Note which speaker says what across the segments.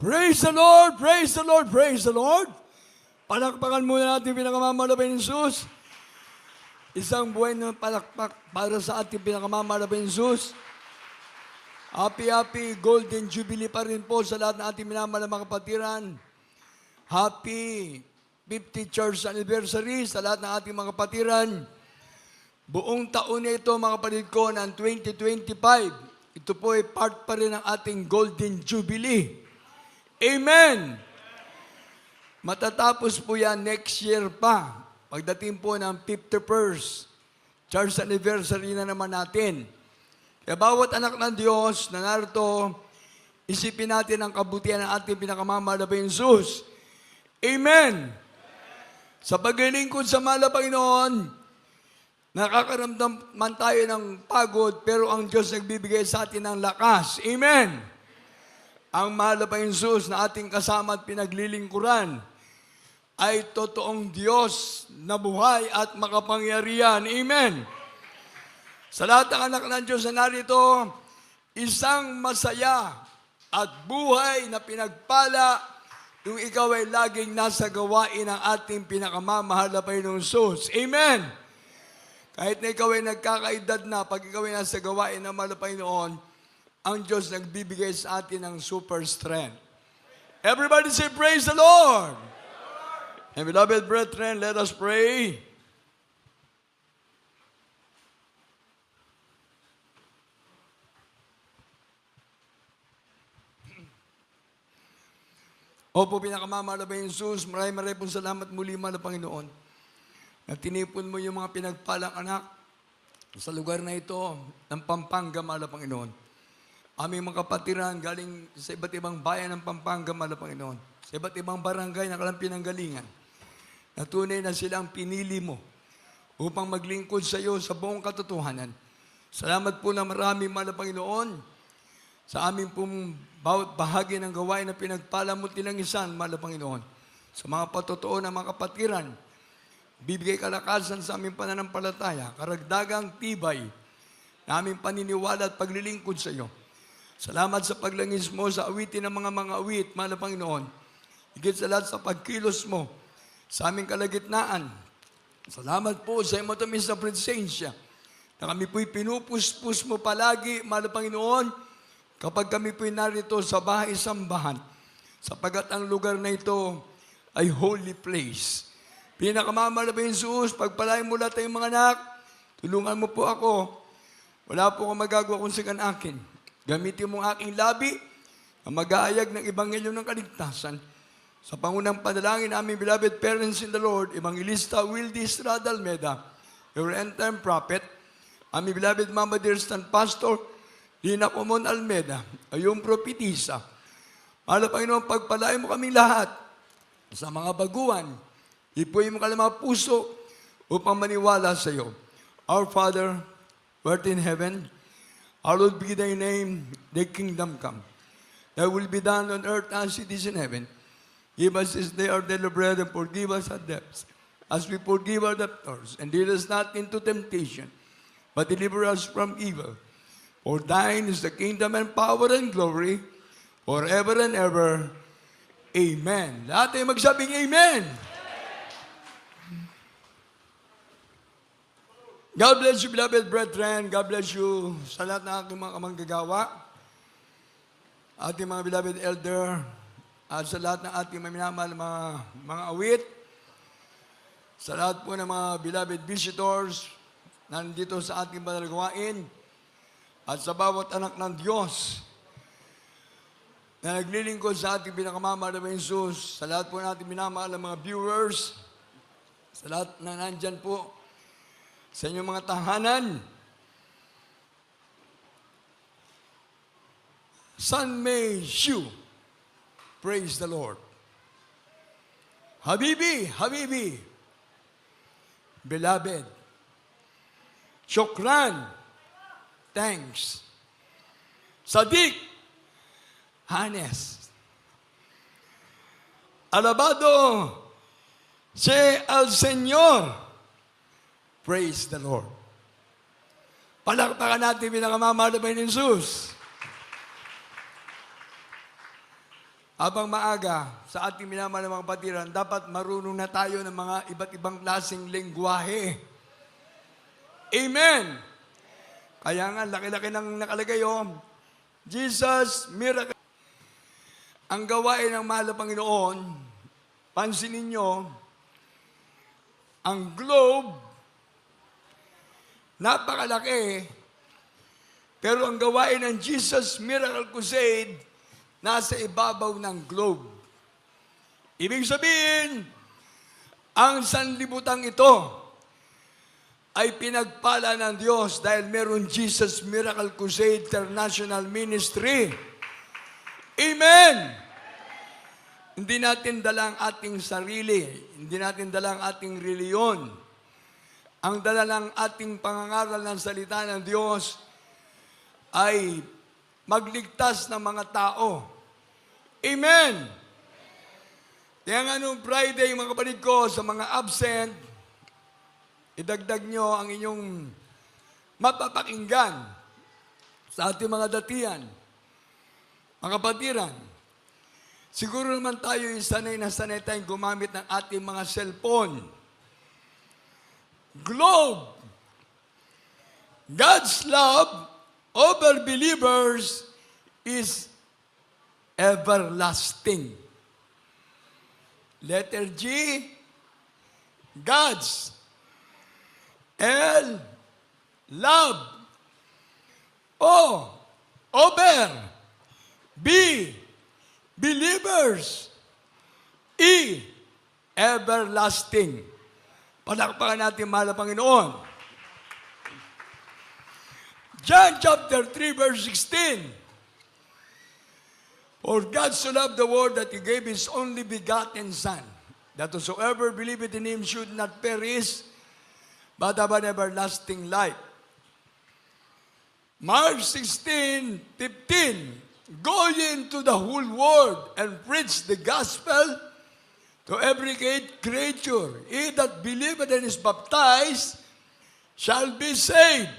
Speaker 1: Praise the Lord! Praise the Lord! Praise the Lord! Palakpakan muna natin pinakamamalabay ni Jesus. Isang buhay na palakpak para sa ating pinakamamalabay ni Jesus. Happy Golden Jubilee pa rin po sa lahat ng ating minamahal na mga kapatiran. Happy 50th Church Anniversary sa lahat ng ating mga kapatiran. Buong taon na ito mga kapatid ko ng 2025. Ito po ay part pa rin ng ating Golden Jubilee. Amen! Matatapos po yan next year pa. Pagdating po ng 51st Church Anniversary na naman natin. Kaya bawat anak ng Diyos na narito, isipin natin ang kabutihan ng ating pinakamamahal na Jesus. Amen! Sa paglilingkod sa mahal na Panginoon, nakakaramdam man tayo ng pagod, pero ang Diyos nagbibigay sa atin ng lakas. Amen! Ang mahal na Jesus na ating kasama at pinaglilingkuran ay totoong Diyos na buhay at makapangyarihan. Amen! Sa lahat ng anak ng Diyos na narito, isang masaya at buhay na pinagpala yung ikaw ay laging nasa gawain ng ating pinakamamahal na Panginoong Jesus. Amen! Kahit na ikaw ay nagkakaedad na, pag ikaw ay nasa gawain ng mahal na Panginoon, ang Diyos nagbibigay sa atin ng super strength. Everybody say, praise the Lord! And beloved brethren, let us pray. Opo, pinakamamahal na Jesus, maraming pong salamat muli, mahal na Panginoon, na tinipon mo yung mga pinagpalang anak sa lugar na ito ng Pampanga, mahal na Panginoon. Aming mga kapatiran galing sa iba't ibang bayan ng Pampanga, mahal na Panginoon. Sa iba't ibang barangay na kalang pinanggalingan. Na tunay na silang pinili mo upang maglingkod sa iyo sa buong katotohanan. Salamat po na marami, mahal na Panginoon, sa aming pong bawat bahagi ng gawain na pinagpala mo tinangisan, mahal na Panginoon. Sa mga patotoo na mga kapatiran, bibigay kalakasan sa aming pananampalataya, karagdagang tibay na aming paniniwala at paglilingkod sa iyo. Salamat sa paglangis mo sa awitin ng mga awit, mahal na Panginoon. Higit sa lahat sa pagkilos mo sa aming kalagitnaan. Salamat po sa iyong matamis na presensya na kami po'y pinupuspos mo palagi, mahal na Panginoon, kapag kami po'y narito sa bahay-sambahan, sapagat ang lugar na ito ay holy place. Pinakamamahal na Jesus, pagpalain mo lahat tayong mga anak, tulungan mo po ako. Wala po akong magagawa kung sikan akin. Gamitin mo ang aking labi na mag-aayag ng Ebanghelyo ng kaligtasan. Sa pangunang panalangin namin, beloved parents in the Lord, Evangelista Wildy Estrada Almeda, your end-time prophet, aming beloved Mama dear stand pastor, Lina Comon Almeda, ay yung propetisa. Mahal na Panginoon, pagpalain mo kami lahat sa mga baguhan. Ipuin mo ka ng mga puso upang maniwala sa iyo. Our Father, who art in heaven, hallowed be thy name, thy kingdom come. Thy will be done on earth as it is in heaven. Give us this day our daily bread and forgive us our debts, as we forgive our debtors. And lead us not into temptation, but deliver us from evil. For thine is the kingdom and power and glory, forever and ever. Amen. Lahat ay magsabing Amen. God bless you, beloved brethren. God bless you sa lahat ng aking mga kamanggagawa, ating mga beloved elder, at sa lahat ng ating minamahal mga awit, sa lahat po ng mga beloved visitors na nandito sa ating banal gawain, at sa bawat anak ng Diyos na naglilingkod sa ating pinakamamahal na Jesus, sa lahat po natin minamahal ng mga viewers, sa lahat na nandyan po, sa inyong mga tahanan, San May Shu, praise the Lord. Habibi, beloved, Shukran, thanks. Sadiq, Hanes. Alabado, se al Señor, praise the Lord. Palakpakan natin pinakamamahal na Jesus. habang maaga sa ating minamahal na mga kapatiran, dapat marunong na tayo ng mga iba't ibang klaseng lengguwahe. Amen! Kaya nga, laki-laki nang nakalagay Jesus, miracle. Ang gawain ng mahal na Panginoon, pansinin nyo, ang globe, napakalaki, pero ang gawain ng Jesus Miracle Crusade, nasa ibabaw ng globe. Ibig sabihin, ang sanlibutang ito ay pinagpala ng Diyos dahil meron Jesus Miracle Crusade International Ministry. Amen! Hindi natin dala ang ating sarili. Hindi natin dala ang ating reliyon. Ang dala ng ating pangangaral ng salita ng Diyos ay magligtas ng mga tao. Amen! Kaya nga nung Friday, mga kapatid ko, sa mga absent, idagdag nyo ang inyong mapapakinggan sa ating mga datihan, mga kapatiran. Siguro naman tayo sanay na sanay tayong gumamit ng ating mga cellphone. Globe. God's love over believers is everlasting. Letter G, God's. L, love. O, over. B, believers. E, everlasting. Palakpakan natin, mahal na Panginoon. John chapter 3, verse 16. For God so loved the world that He gave His only begotten Son, that whosoever believeth in Him should not perish, but have an everlasting life. Mark 16:15. Go ye into the whole world and preach the gospel to every creature. He that believeth and is baptized shall be saved.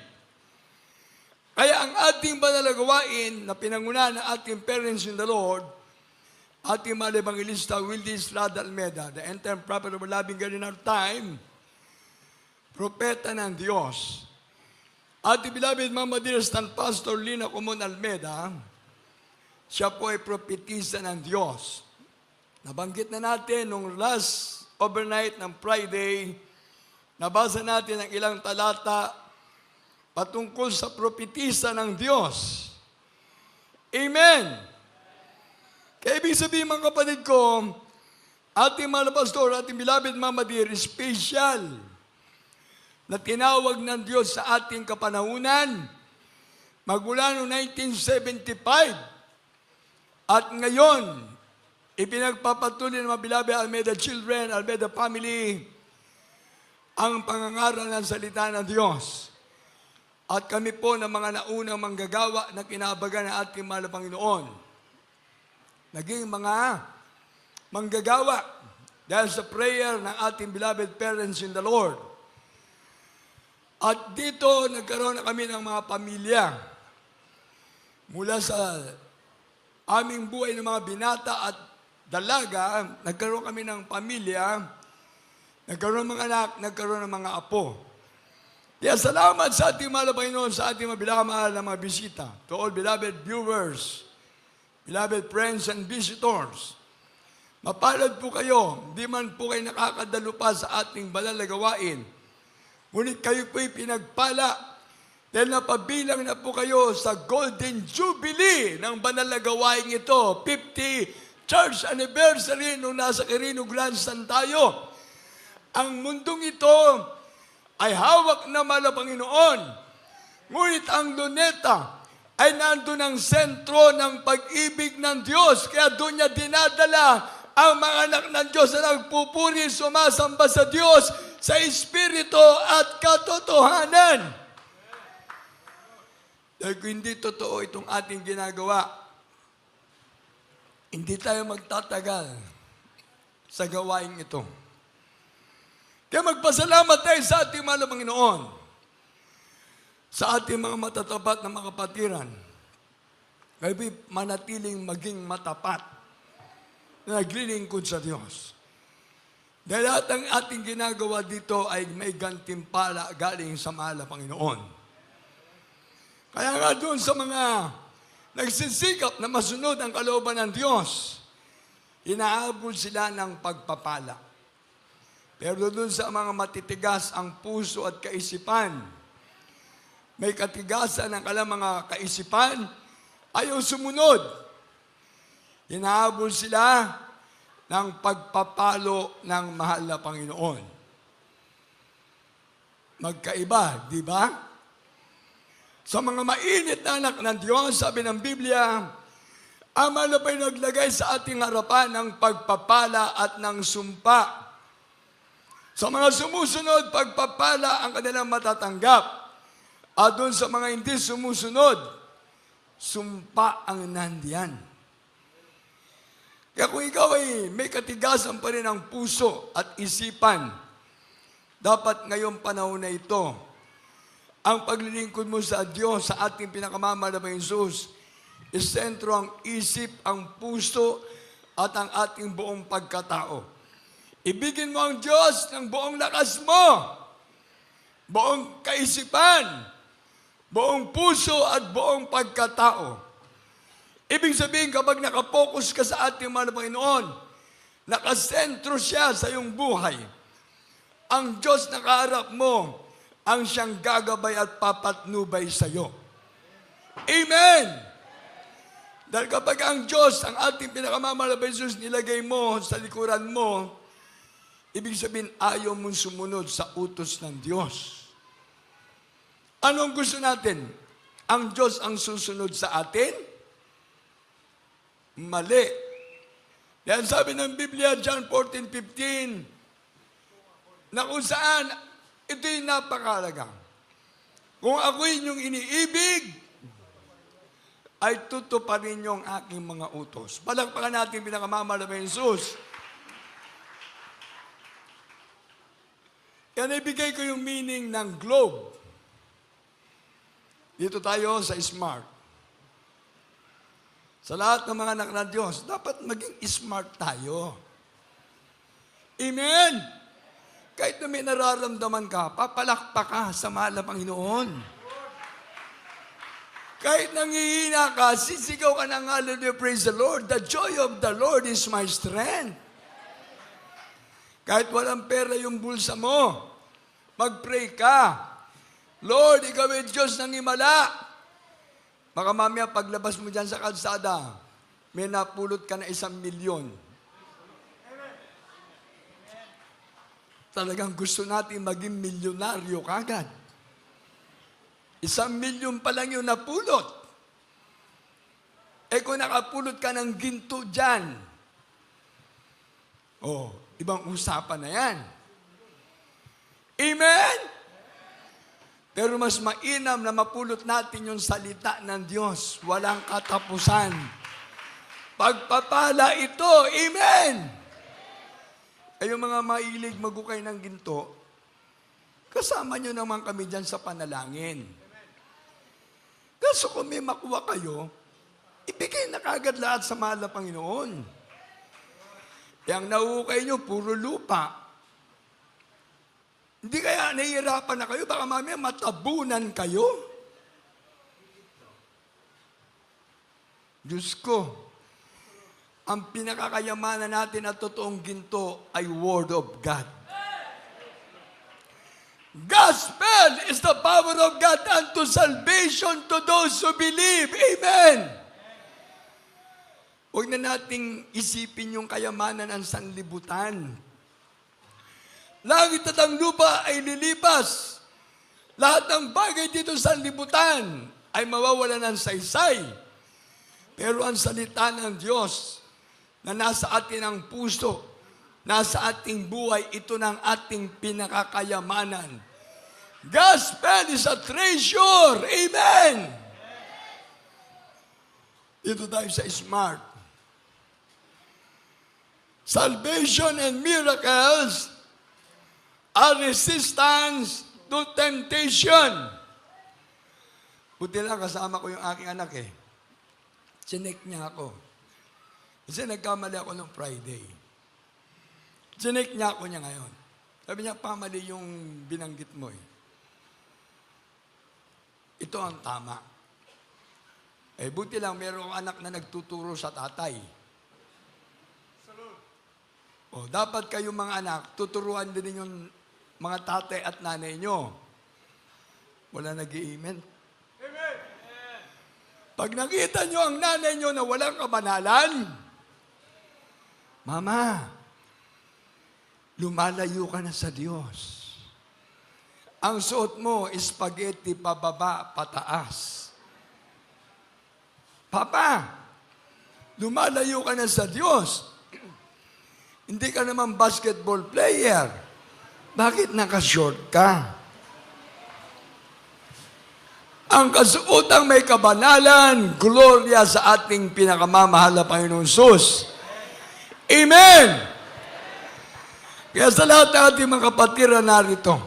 Speaker 1: Kaya ang ating banal na gawain na pinangunahan ng ating parents in the Lord, ating mahal evangelista Wildis Rada Almeda, the end-time prophet of a loving God in our time, propeta ng Diyos. Ating beloved Mama dearest and Pastor Lina Comon Almeda, siya po ay propetisa ng Diyos. Nabanggit na natin nung last overnight ng Friday, nabasa natin ang ilang talata patungkol sa propetisa ng Diyos. Amen! Kaya ibig sabihin mga kapatid ko, ating mga pastor, ating beloved Mama dear, special na tinawag ng Diyos sa ating kapanahunan magmula noong 1975. At ngayon, ipinagpapatuloy ng mga beloved Almeda children, Almeda family, ang pangangaral ng salita ng Diyos. At kami po ng mga naunang manggagawa na kinabagan ng ating mahal na Panginoon. Naging mga manggagawa dahil sa prayer ng ating beloved parents in the Lord. At dito, nagkaroon na kami ng mga pamilya. Mula sa aming buhay ng mga binata at dalaga, nagkaroon kami ng pamilya, nagkaroon ng mga anak, nagkaroon ng mga apo. Kaya salamat sa ating mahal na Panginoon, sa ating mahal na mga bisita. To all beloved viewers, beloved friends and visitors, mapalad po kayo, di man po kayo nakakadalo pa sa ating banal na gawain. Ngunit kayo po'y pinagpala dahil napabilang na po kayo sa Golden Jubilee ng banal na gawain ito. 50 church anniversary nung nasa Quirino Grandstand tayo. Ang mundong ito ay hawak na mahal na Panginoon. Ngunit ang luneta ay nandun ang sentro ng pag-ibig ng Diyos. Kaya doon niya dinadala ang mga anak ng Diyos na nagpupuri, sumasamba sa Diyos sa Espiritu at katotohanan. Dahil kung hindi totoo itong ating ginagawa, hindi tayo magtatagal sa gawain ito. Kaya magpasalamat tayo sa ating mahal na Panginoon, sa ating mga matatapat na mga kapatiran. Kaya manatiling maging matapat. na naglilingkod sa Diyos. Dahil lahat ng ating ginagawa dito ay may gantimpala galing sa mahal na Panginoon. Kaya nga doon sa mga nagsisikap na masunod ang kalooban ng Diyos, inaabot sila ng pagpapala. Pero doon sa mga matitigas ang puso at kaisipan, may katigasan ng kanilang mga kaisipan, ayaw sumunod. Inaabot sila ng pagpapalo ng mahal na Panginoon. Magkaiba, di ba? Sa mga mainit na anak ng Diyos, sabi ng Biblia, ang mahal na Panginoon naglagay sa ating harapan ng pagpapala at ng sumpa. Sa mga sumusunod, pagpapala ang kanilang matatanggap. At doon sa mga hindi sumusunod, sumpa ang nandiyan. Kaya kung ikaw ay may katigasan pa rin ang puso at isipan, dapat ngayong panahon na ito, ang paglilingkod mo sa Diyos, sa ating pinakamamahal na Jesus, isentro ang isip, ang puso, at ang ating buong pagkatao. Ibigin mo ang Diyos ng buong lakas mo, buong kaisipan, buong puso at buong pagkatao. Ibig sabihin, kapag nakapokus ka sa ating mahal na Panginoon, nakasentro siya sa iyong buhay. Ang Diyos na kaharap mo, ang siyang gagabay at papatnubay sa iyo. Amen! Dahil kapag ang Diyos, ang ating pinakamamahal na Jesus, nilagay mo sa likuran mo, ibig sabihin, ayaw mong sumunod sa utos ng Diyos. Anong gusto natin? Ang Diyos ang susunod sa atin? Mali. Yan sabi ng Biblia, John 14:15, na kung saan, ito'y napakalaga. Kung ako'y inyong iniibig, ay tutuparin niyo ang aking mga utos. Palakpakan natin pinakamamahal na Jesus. Yan ibigay ko yung meaning ng globe. Dito tayo sa smart. Sa lahat ng mga anak ng Diyos, dapat maging smart tayo. Amen? Kahit na may nararamdaman ka, papalakpak ka sa mahal na Panginoon. Kahit nanghihina ka, sisigaw ka ng hallelujah, praise the Lord. The joy of the Lord is my strength. Kahit walang pera yung bulsa mo, mag-pray ka. Lord, ikaw ay Diyos ng himala. Baka mamaya paglabas mo dyan sa kalsada, may napulot ka na 1,000,000. Talagang gusto natin maging milyonaryo kagad. 1,000,000 pa lang yung napulot. Eh kung nakapulot ka ng ginto dyan, ibang usapan na yan. Amen? Pero mas mainam na mapulot natin yung salita ng Diyos. Walang katapusan. Pagpapala ito. Amen! Kayong mga mailig magukay ng ginto, kasama nyo naman kami dyan sa panalangin. Kaso kung may makuha kayo, ibigay na kagad lahat sa mahal na Panginoon. Yang nauukay nyo, puro lupa. Hindi kaya nahihirapan na kayo, baka mamaya matabunan kayo. Diyos ko, ang pinakakayamanan natin at totoong ginto ay Word of God. Gospel is the power of God unto salvation to those who believe. Amen! Huwag na nating isipin yung kayamanan ng sanlibutan. Langit at ang lupa ay lilipas. Lahat ng bagay dito sa libutan ay mawawala ng saysay. Pero ang salita ng Diyos na nasa atin ang puso, nasa ating buhay, ito ng ating pinakakayamanan. Gospel is a treasure. Amen! Dito tayo sa smart. Salvation and miracles are resistance to temptation. Buti lang kasama ko yung aking anak eh. Chinek niya ako. Kasi nagkamali ako nung Friday. Chinek niya ako niya ngayon. Sabi niya, pamali yung binanggit mo eh. Ito ang tama. Eh, buti lang, mayroong anak na nagtuturo sa tatay. O, dapat kayong mga anak, tuturuan din yung mga tatay at nanay nyo. Wala nag-i-amen? Amen! Pag nakita nyo ang nanay nyo na walang kabanalan, Mama, lumalayo ka na sa Diyos. Ang suot mo, spaghetti pababa, pataas. Papa, lumalayo ka na sa Diyos. Hindi ka naman basketball player. Bakit naka-short ka? Ang kasuotang may kabanalan, gloria sa ating pinakamamahal na Panginoon Sus. Amen! Kaya sa lahat ng ating mga kapatira narito,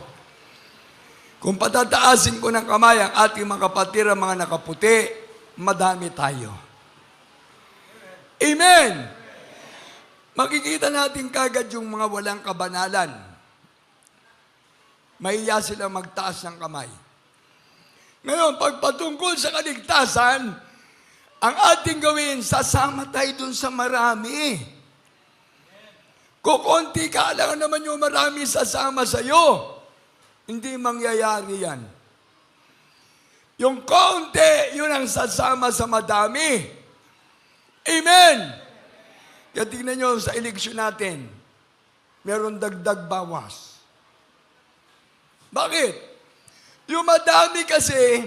Speaker 1: kung patataasin ko ng kamay ang ating mga kapatira, mga nakaputi, madami tayo. Amen! Makikita natin kagad yung mga walang kabanalan. Mahiya sila magtaas ng kamay. Ngayon, pagpatungkol sa kaligtasan, ang ating gawin, sasama tayo dun sa marami. Kung konti ka lang naman yung marami sasama sa'yo, hindi mangyayari yan. Yung konti, yun ang sasama sa madami. Amen! Kaya tingnan nyo sa eleksyon natin, meron dagdag bawas. Bakit? Yung madami kasi,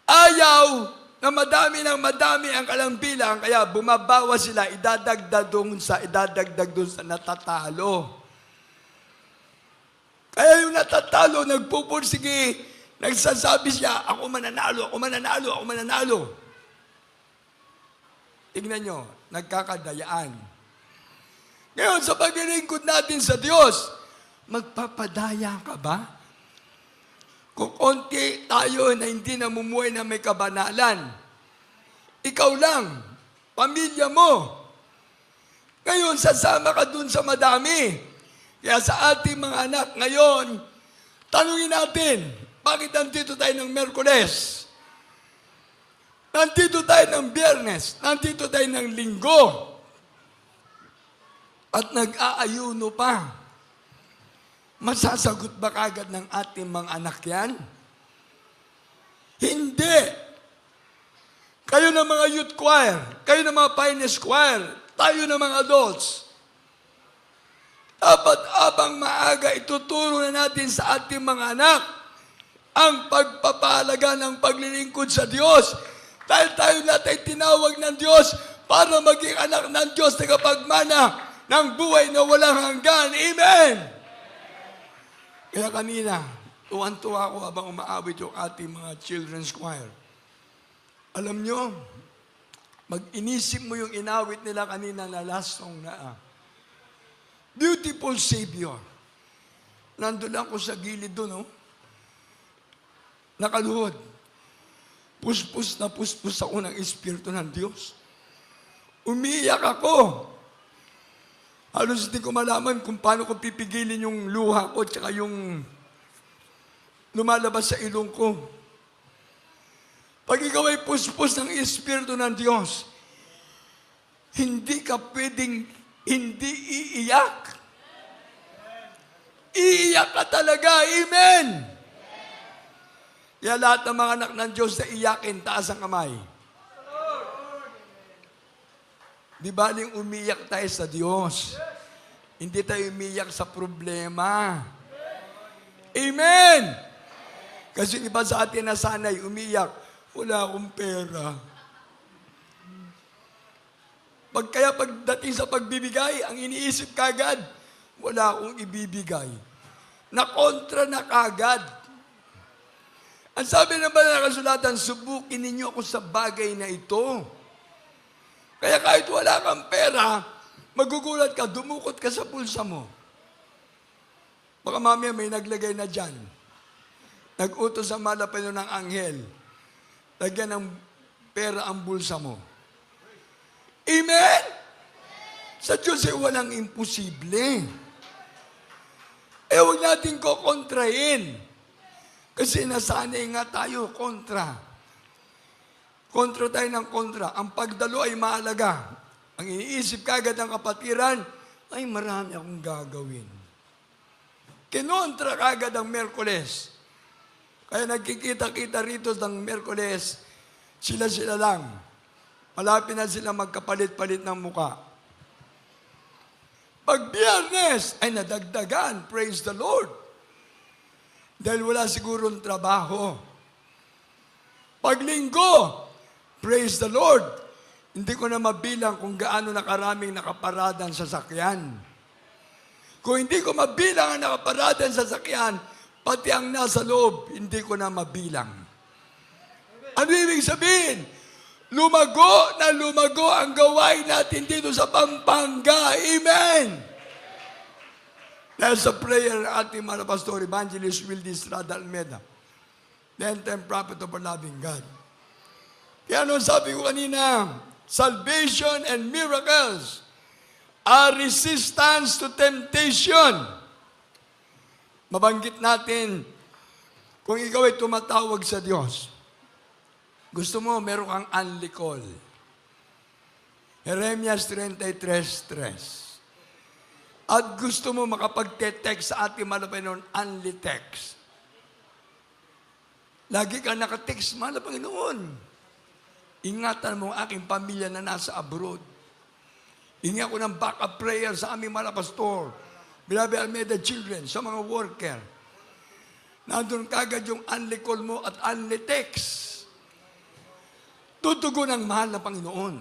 Speaker 1: ayaw na madami ng madami ang kalambilang, kaya bumabawas sila, idadagdag dun sa natatalo. Kaya yung natatalo, nagpupursige, nagsasabi siya, ako mananalo, ako mananalo, ako mananalo. Tingnan nyo, nagkakadayaan. Ngayon, sa paglilingkod natin sa Diyos, magpapadaya ka ba? Kung konti tayo na hindi namumuhay na may kabanalan, ikaw lang, pamilya mo. Ngayon, sasama ka dun sa madami. Kaya sa ating mga anak ngayon, tanungin natin, bakit nandito tayo ng Miyerkules? Nandito tayo ng Biyernes, nandito tayo ng Linggo, at nag-aayuno pa. Masasagot ba kagad ng ating mga anak yan? Hindi. Kayo ng mga youth choir, kayo ng mga pioneers choir, tayo ng mga adults. Dapat abang maaga ituturo na natin sa ating mga anak ang pagpapahalaga ng paglilingkod sa Diyos. Dahil tayo lahat ay tinawag ng Diyos para maging anak ng Diyos na kapagmana ng buhay na walang hanggan. Amen! Kaya kanina, tuwan-tuwa ako habang umaawit yung ating mga children's choir. Alam nyo, mag-inisip mo yung inawit nila kanina na last song na Beautiful Savior. Nandun lang ko sa gilid doon, oh. Nakaluhod. Puspos na puspos ako ng Espiritu ng Diyos. Umiyak ako. Halos hindi ko malaman kung paano ko pipigilin yung luha ko tsaka yung lumalabas sa ilong ko. Pag ikaw ay puspos ng Espiritu ng Diyos, hindi ka pwedeng hindi iiyak. Iiyak ka talaga. Amen! Kaya lahat ng mga anak ng Diyos na iyakin, taas ang kamay. Di baling umiyak tayo sa Diyos. Hindi tayo umiyak sa problema. Amen! Kasi iba sa atin na sanay umiyak, wala akong pera. Kaya pagdating sa pagbibigay, ang iniisip kagad, wala akong ibibigay. Nakontra na kagad. Ang sabi ng banal na kasulatan, subukin ninyo ako sa bagay na ito. Kaya kahit wala kang pera, magugulat ka, dumukot ka sa pulsa mo. Baka mamaya may naglagay na dyan. Nag-utos ang malapino ng anghel. Lagyan ng pera ang bulsa mo. Amen? Sa Diyos ay walang imposible. Huwag natin kokontrahin. Kasi nasanay nga tayo kontra. Kontra tayo ng kontra. Ang pagdalo ay mahalaga. Ang iniisip kagad ng kapatiran, ay marami akong gagawin. Kinontra kagad ang Miyerkules. Kaya nagkikita-kita rito ng Miyerkules, sila-sila lang. Malapit na sila magkapalit-palit ng muka. Pag Biyernes ay nadagdagan, praise the Lord. Dahil wala sigurong trabaho. Pag Linggo, praise the Lord. Hindi ko na mabilang kung gaano nakaraming nakaparada ang sasakyan. Kung hindi ko mabilang ang nakaparada ang sasakyan, pati ang nasa loob, hindi ko na mabilang. Ano ibig sabihin? Lumago na lumago ang gawain natin dito sa Pampanga. Amen! Dahil sa prayer ng ating mga pastor, Evangelist Wildy Estrada Almeda, the end-time prophet of our loving God. Kaya ano sabi ko kanina, salvation and miracles are resistance to temptation. Mabanggit natin, kung ikaw ay tumatawag sa Diyos, gusto mo, meron kang unlicol. Jeremias 33:3. At gusto mo makapag-text sa ating Panginoon, unli text. Lagi ka nakatext, mahal na Panginoon. Ingatan mo ang aking pamilya na nasa abroad. Hingi ako ng backup prayer sa aming mga pastor, Beloved Almeda children, sa mga worker. Nandun kagad yung unli call mo at unli text. Tutugon ang mahal na Panginoon.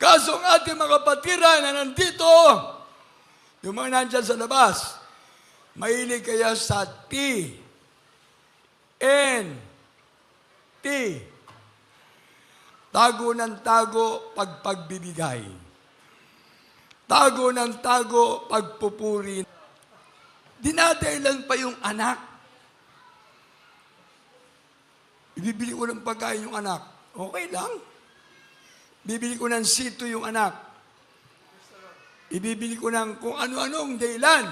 Speaker 1: Kaso ang ating mga kapatiran na nandito, yung mga nandyan sa labas, mahilig kaya sa T, N, T. Tago ng tago, pagpagbibigay. Tago ng tago, pagpupuri. Dinadailan pa yung anak. Ibibili ko ng pagkain yung anak. Okay lang. Bibili ko ng sito yung anak. Ibibili ko ng kung ano-anong dahilan.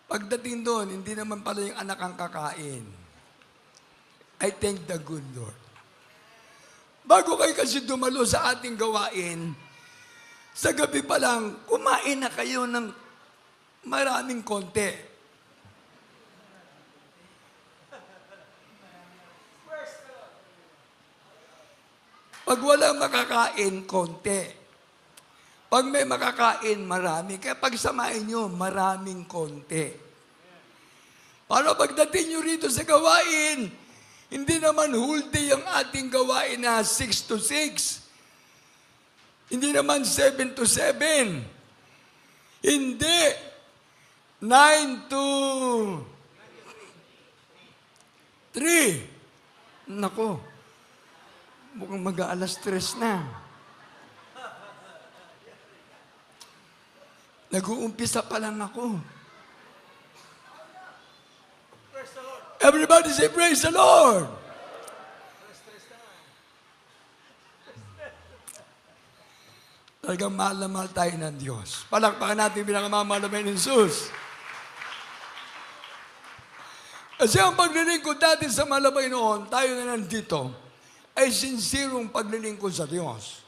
Speaker 1: Pagdating doon, hindi naman pala yung anak ang kakain. I thank the good Lord. Bago kayo kasi dumalo sa ating gawain, sa gabi pa lang, kumain na kayo ng maraming konti. Pag walang makakain, konti. Pag may makakain, marami. Kaya pagsamahin nyo, maraming konti. Para pagdating nyo rito sa gawain, hindi naman whole day ang ating gawain na 6 to 6. Hindi naman 7 to 7. Hindi. 9 to 3. Nako. Mukhang mag-aalas 3 na. Nag-uumpisa pa lang ako. Everybody say, praise the Lord! Talagang mahal na mahal tayo ng Diyos. Palakpakan natin pinakamamahal na Jesus. Kasi ang paglilingkod natin sa mahal na Panginoon, tayo na nandito, ay sincerong paglilingkod sa Diyos.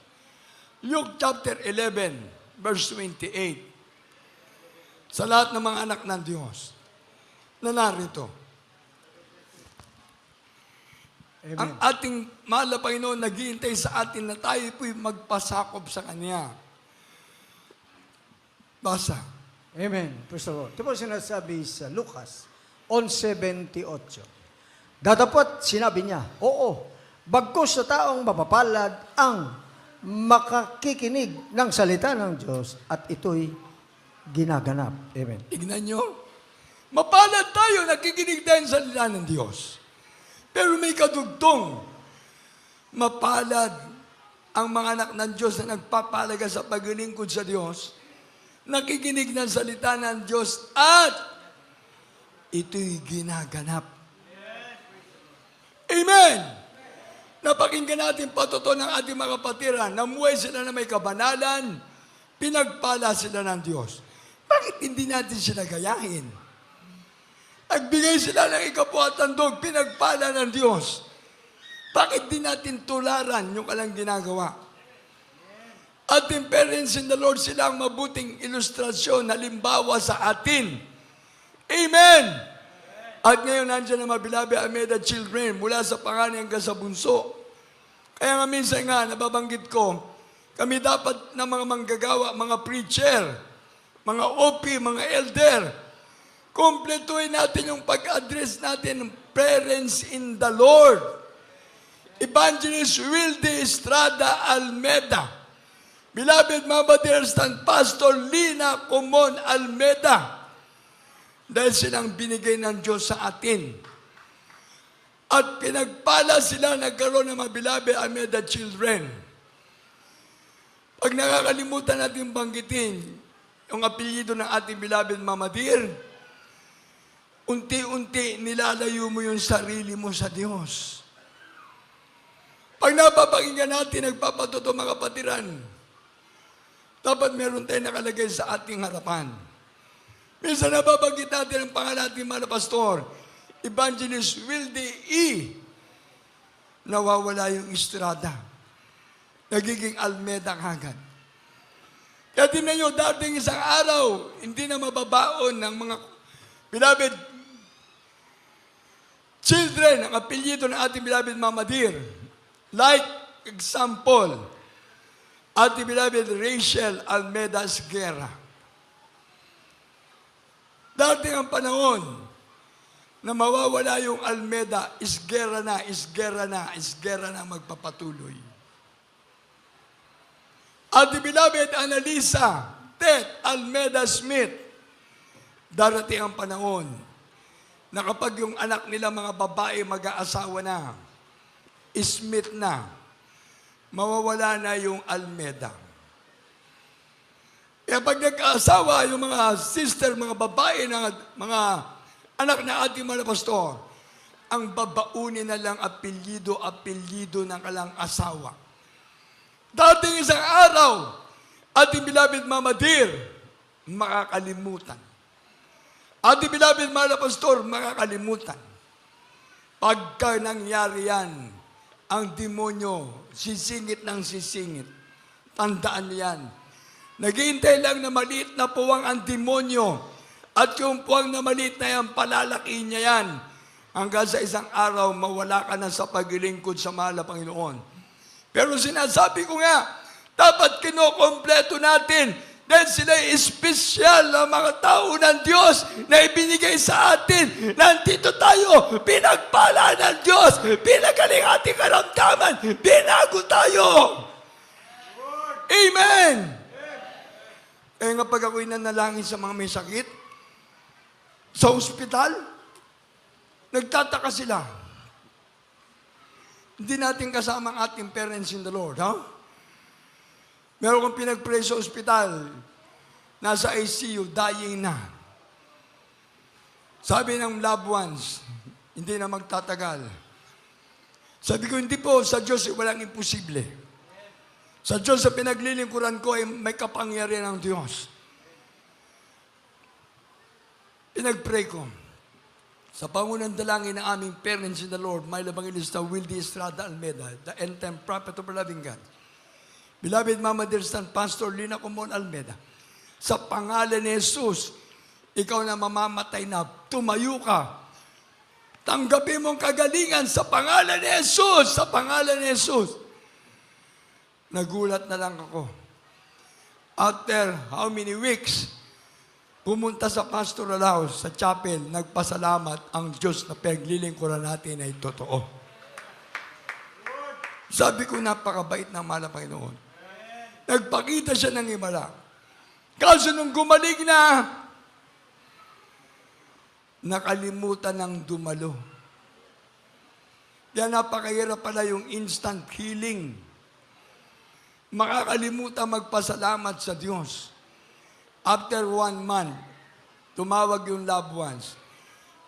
Speaker 1: Luke chapter 11, verse 28. Sa lahat ng mga anak ng Diyos na narito. Amen. Ang ating mahal na Panginoon naghihintay sa atin na tayo po'y magpasakop sa Kanya. Basa.
Speaker 2: Amen. Praise the Lord. Ito po sinasabi sa Lucas 11:78. Datapot sinabi niya, oo, bagkus sa taong mapapalad ang makakikinig ng salita ng Diyos at ito'y ginaganap. Amen.
Speaker 1: Tignan nyo. Mapalad tayo, nakikinig tayo sa salita ng Diyos. Pero may kadugtong. Mapalad ang mga anak ng Diyos na nagpapalaga sa paglilingkod sa Diyos, nakikinig ng salita ng Diyos at ito'y ginaganap. Amen. Napakinggan natin patuto ng ating mga kapatiran, namuhay sila na may kabanalan, pinagpala sila ng Diyos. Bakit hindi natin sila gayahin? Nagbigay sila ng ikabuhatandog, pinagpala ng Diyos. Bakit di natin tularan yung kalang ginagawa? Ating parents in the Lord, sila ang mabuting ilustrasyon, halimbawa sa atin. Amen! At ngayon, nandiyan na mabilabi Almeda children, mula sa panganay hanggang sa bunso. Kaya nga minsan nga, nababanggit ko, kami dapat na mga manggagawa, mga preacher, mga OP, mga elder, kumpletuhin natin yung pag-address natin ng parents in the Lord. Evangelist Wilde Estrada Almeda, beloved Mama and Pastor Lina Comon Almeda, dahil silang binigay ng Diyos sa atin. At pinagpala sila, nagkaroon ng mga beloved Almeda children. Pag nakakalimutan natin banggitin yung apelyido ng ating beloved Mama Dear, unti-unti nilalayo mo yung sarili mo sa Diyos. Pag napapakinggan natin, nagpapatuto mga kapatiran, dapat meron tayong nakalagay sa ating harapan. Minsan nababanggit natin ang pangalan natin mga pastor, Evangelist Wilde E. Nawawala yung Estrada. Nagiging Almeda kagad. Kaya tingnan nyo, dating isang araw, hindi na mababaon ng mga beloved children, ang apelyido ng ating beloved Mama Dear. Like example, ating beloved Rachel Almeda Esguerra. Dating ang panahon na mawawala yung Almeda, Esguerra na magpapatuloy. Ating beloved Annalisa Tet Almeda Smith, darating ang panahon na kapag yung anak nila mga babae mag-aasawa na, Smith na, mawawala na yung Almeda. Kaya pag nag-aasawa, yung mga sister, mga babae, mga anak na ating mga pastor, ang babaunin na lang apelyido ng kalang asawa. Dating isang araw, ating beloved Mama Dear, makakalimutan. Ating beloved mga pastor, makakalimutan. Pagka nangyari yan, ang demonyo, sisingit ng sisingit. Tandaan yan. Naghihintay lang na maliit na puwang ang demonyo. At yung puwang na maliit na yan, palalaki niya yan. Hanggang sa isang araw, mawala ka na sa paglilingkod sa mahal na Panginoon. Pero sinasabi ko nga, dapat kinokompleto natin dahil sila espesyal na mga tao ng Diyos na ibinigay sa atin. Nandito tayo, pinagpala ng Diyos, pinagaling ating karamdaman, binago tayo. Amen! Kaya nga pag ako'y nanalangin sa mga may sakit, sa ospital, nagtataka sila. Hindi natin kasama ang ating parents in the Lord, ha? Meron kong pinag-pray sa ospital, nasa ICU, dying na. Sabi ng loved ones, hindi na magtatagal. Sabi ko, hindi po, sa Diyos walang imposible. Sa Diyos sa pinaglilingkuran ko ay may kapangyarihan ng Diyos. Pinag-pray ko. Sa pangunang dalangin ng aming parents in the Lord, my Evangelista Wilde Estrada Almeda, the end-time prophet of the loving God. Beloved Mama Dear and Pastor Lina Comon Almeda, sa pangalan ni Jesus, ikaw na mamamatay na, tumayo ka. Tanggapin mong kagalingan sa pangalan ni Jesus, sa pangalan ni Jesus. Nagulat na lang ako. After how many weeks, pumunta sa pastoral house, sa chapel, nagpasalamat ang Diyos na pinaglilingkuran natin ay totoo. Sabi ko, napakabait ng mahal na Panginoon. Nagpakita siya ng himala. Kaso nung gumaling na, nakalimutan ng dumalo. Kaya napakahirap pala yung instant healing. Makakalimutan magpasalamat sa Diyos. After 1 month, tumawag yung loved ones.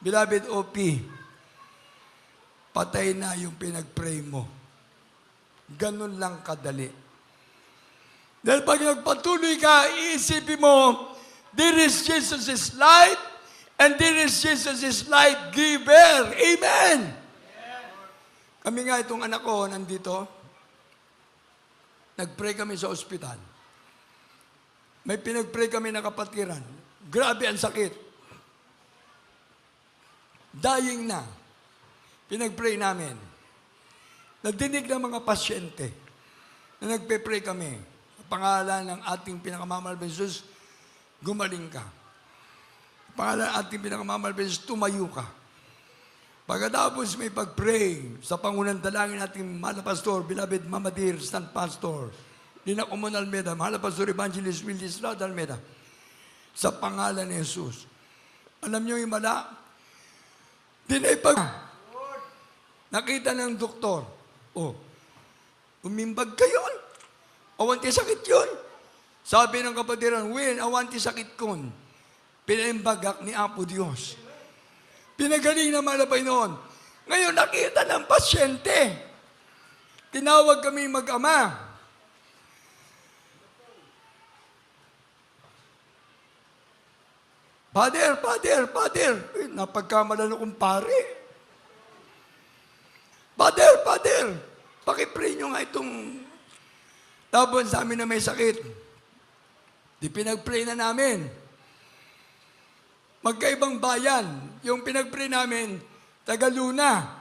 Speaker 1: Beloved OP, patay na yung pinag-pray mo. Ganun lang kadali. Dahil pag nagpatuloy ka, iisipin mo, there is Jesus' life, and there is Jesus' life giver. Amen! Kami nga, itong anak ko, nandito, nag-pray kami sa ospital. May pinag-pray kami na kapatiran. Grabe ang sakit. Dying na. Pinag-pray namin. Nadinig ng mga pasyente na nagpe-pray kami. Sa pangalan ng ating pinakamamahal na Jesus, gumaling ka. Sa pangalan ng ating pinakamamahal na Jesus, tumayo ka. Pagkatapos may pag-pray sa pangunang dalangin nating mahal na pastor, beloved Mama Dear, stand pastor, Nina Comun Almeda, mahal na pastor evangelist Willie Estrada Almeda, sa pangalan ni Jesus. Alam niyo yung mala? Nakita ng doktor, umimbag ka yun. Awanti sakit yun. Sabi ng kapatiran, awanti sakit kun. Pinaimbagak ni Apo Diyos. Pinagaling na malapay noon. Ngayon, nakita ng pasyente. Tinawag kami mag-ama. Father. Napagkamalan akong pare. Father, pakipray nyo nga itong tabon sa amin na may sakit. Di pinag-pray na namin. Magkaibang bayan. Yung pinag-pray namin, taga Luna.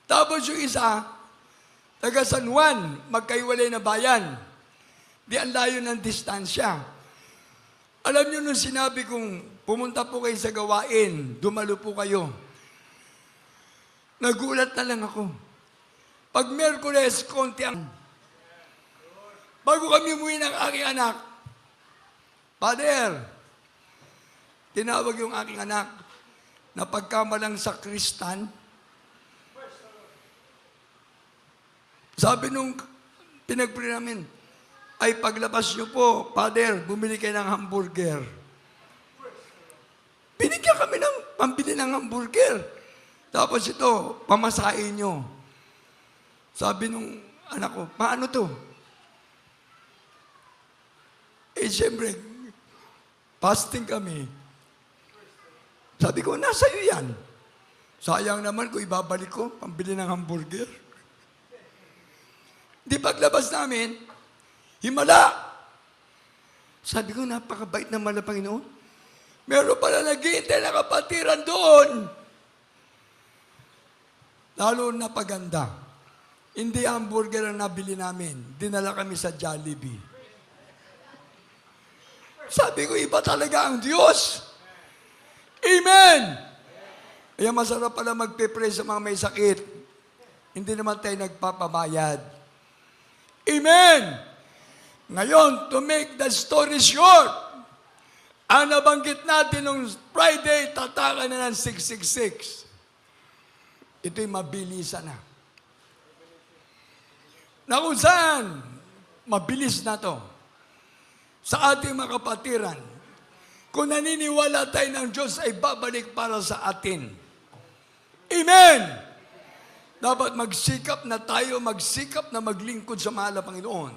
Speaker 1: Tapos yung isa, taga San Juan, magkaiwalay na bayan. Di ang layo ng distansya. Alam nyo nung sinabi kong, pumunta po kayo sa gawain, dumalo po kayo. Nagulat na lang ako. Pag Miyerkules, konti ang... Bago kami umuwi ng aking anak, Father, tinawag yung aking anak na pagkamalang sakristan. Sabi nung pinag-pray namin, ay paglabas niyo po, Father, bumili kayo ng hamburger. Binigyan kami ng pambili ng hamburger. Tapos ito, pamasahin niyo. Sabi nung anak ko, paano to? Siyempre, fasting kami. Sabi ko, nasa iyo yan. Sayang naman kung ibabalik ko, pambili ng hamburger. Di paglabas namin, himala. Sabi ko, napakabait na mala Panginoon. Meron pala naghihintay na kapatiran doon. Lalo na paganda. Hindi hamburger ang nabili namin. Dinala kami sa Jollibee. Sabi ko, iba talaga ang Diyos. Amen! Kaya masarap pala magpe-pray sa mga may sakit. Hindi naman tayo nagpapabayad. Amen! Ngayon, to make the story short, ang nabanggit natin nung Friday, tataka na ng 666. Ito'y mabilisan na. Na kung saan, mabilis na to. Sa ating mga kapatiran, kung naniniwala tayo ng Diyos ay babalik para sa atin. Amen! Dapat magsikap na tayo, magsikap na maglingkod sa mahal na Panginoon.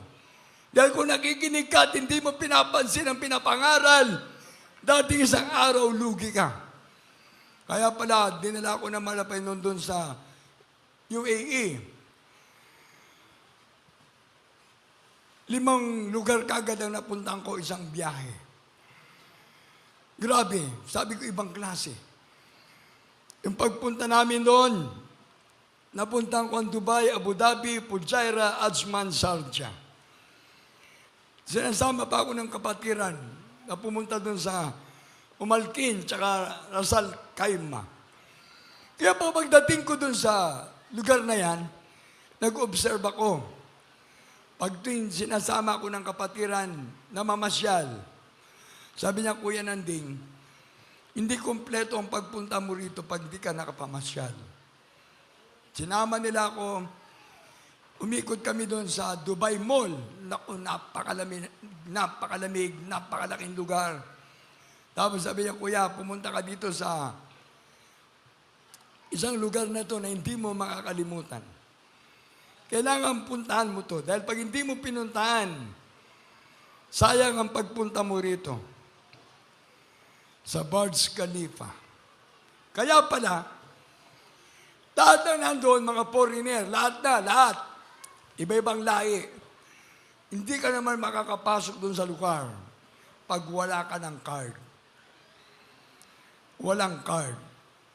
Speaker 1: Dahil kung nakikinig ka at hindi mo pinapansin ang pinapangaral, dating isang araw, lugi ka. Kaya pala, dinala ko na mahal na Panginoon doon sa UAE. 5 lugar kagad ang napuntahan ko isang biyahe. Grabe, sabi ko ibang klase. Yung pagpunta namin doon, napuntahan ko ang Dubai, Abu Dhabi, Fujairah, Ajman, Sharjah. Sinasama pa ako ng kapatiran na pumunta doon sa Umalkin, tsaka Rasal Khaimah. Kaya pagdating ko doon sa lugar na yan, nag-observe ako. Pag sinasama ko ng kapatiran na mamasyal, sabi niya, Kuya Nanding, hindi kompleto ang pagpunta mo rito pag di ka nakapamasyal. Sinama nila ako, umikot kami doon sa Dubai Mall. Naku, napakalamig, napakalaking lugar. Tapos sabi niya, Kuya, pumunta ka dito sa isang lugar na to na hindi mo makakalimutan. Kailangan puntahan mo to. Dahil pag hindi mo pinuntahan, sayang ang pagpunta mo rito sa Burj Khalifa. Kaya pala, lahat na nandoon, mga foreigner, lahat. Iba-ibang lahi. Hindi ka naman makakapasok doon sa lugar pag wala ka ng card. Walang card.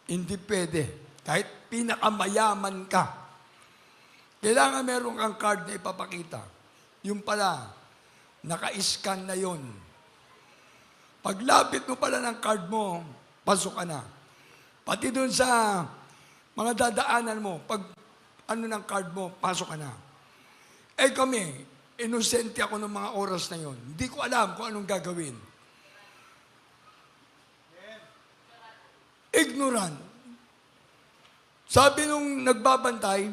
Speaker 1: Hindi pwede. Kahit pinakamayaman ka. Kailangan meron kang card na ipapakita. Yung pala, naka-scan na yon. Paglapit mo pala ng card mo, pasok ka na. Pati doon sa mga dadaanan mo, pag ano ng card mo, pasok ka na. Eh kami, inosente ako ng mga oras na yon. Hindi ko alam kung anong gagawin. Ignorant. Sabi nung nagbabantay,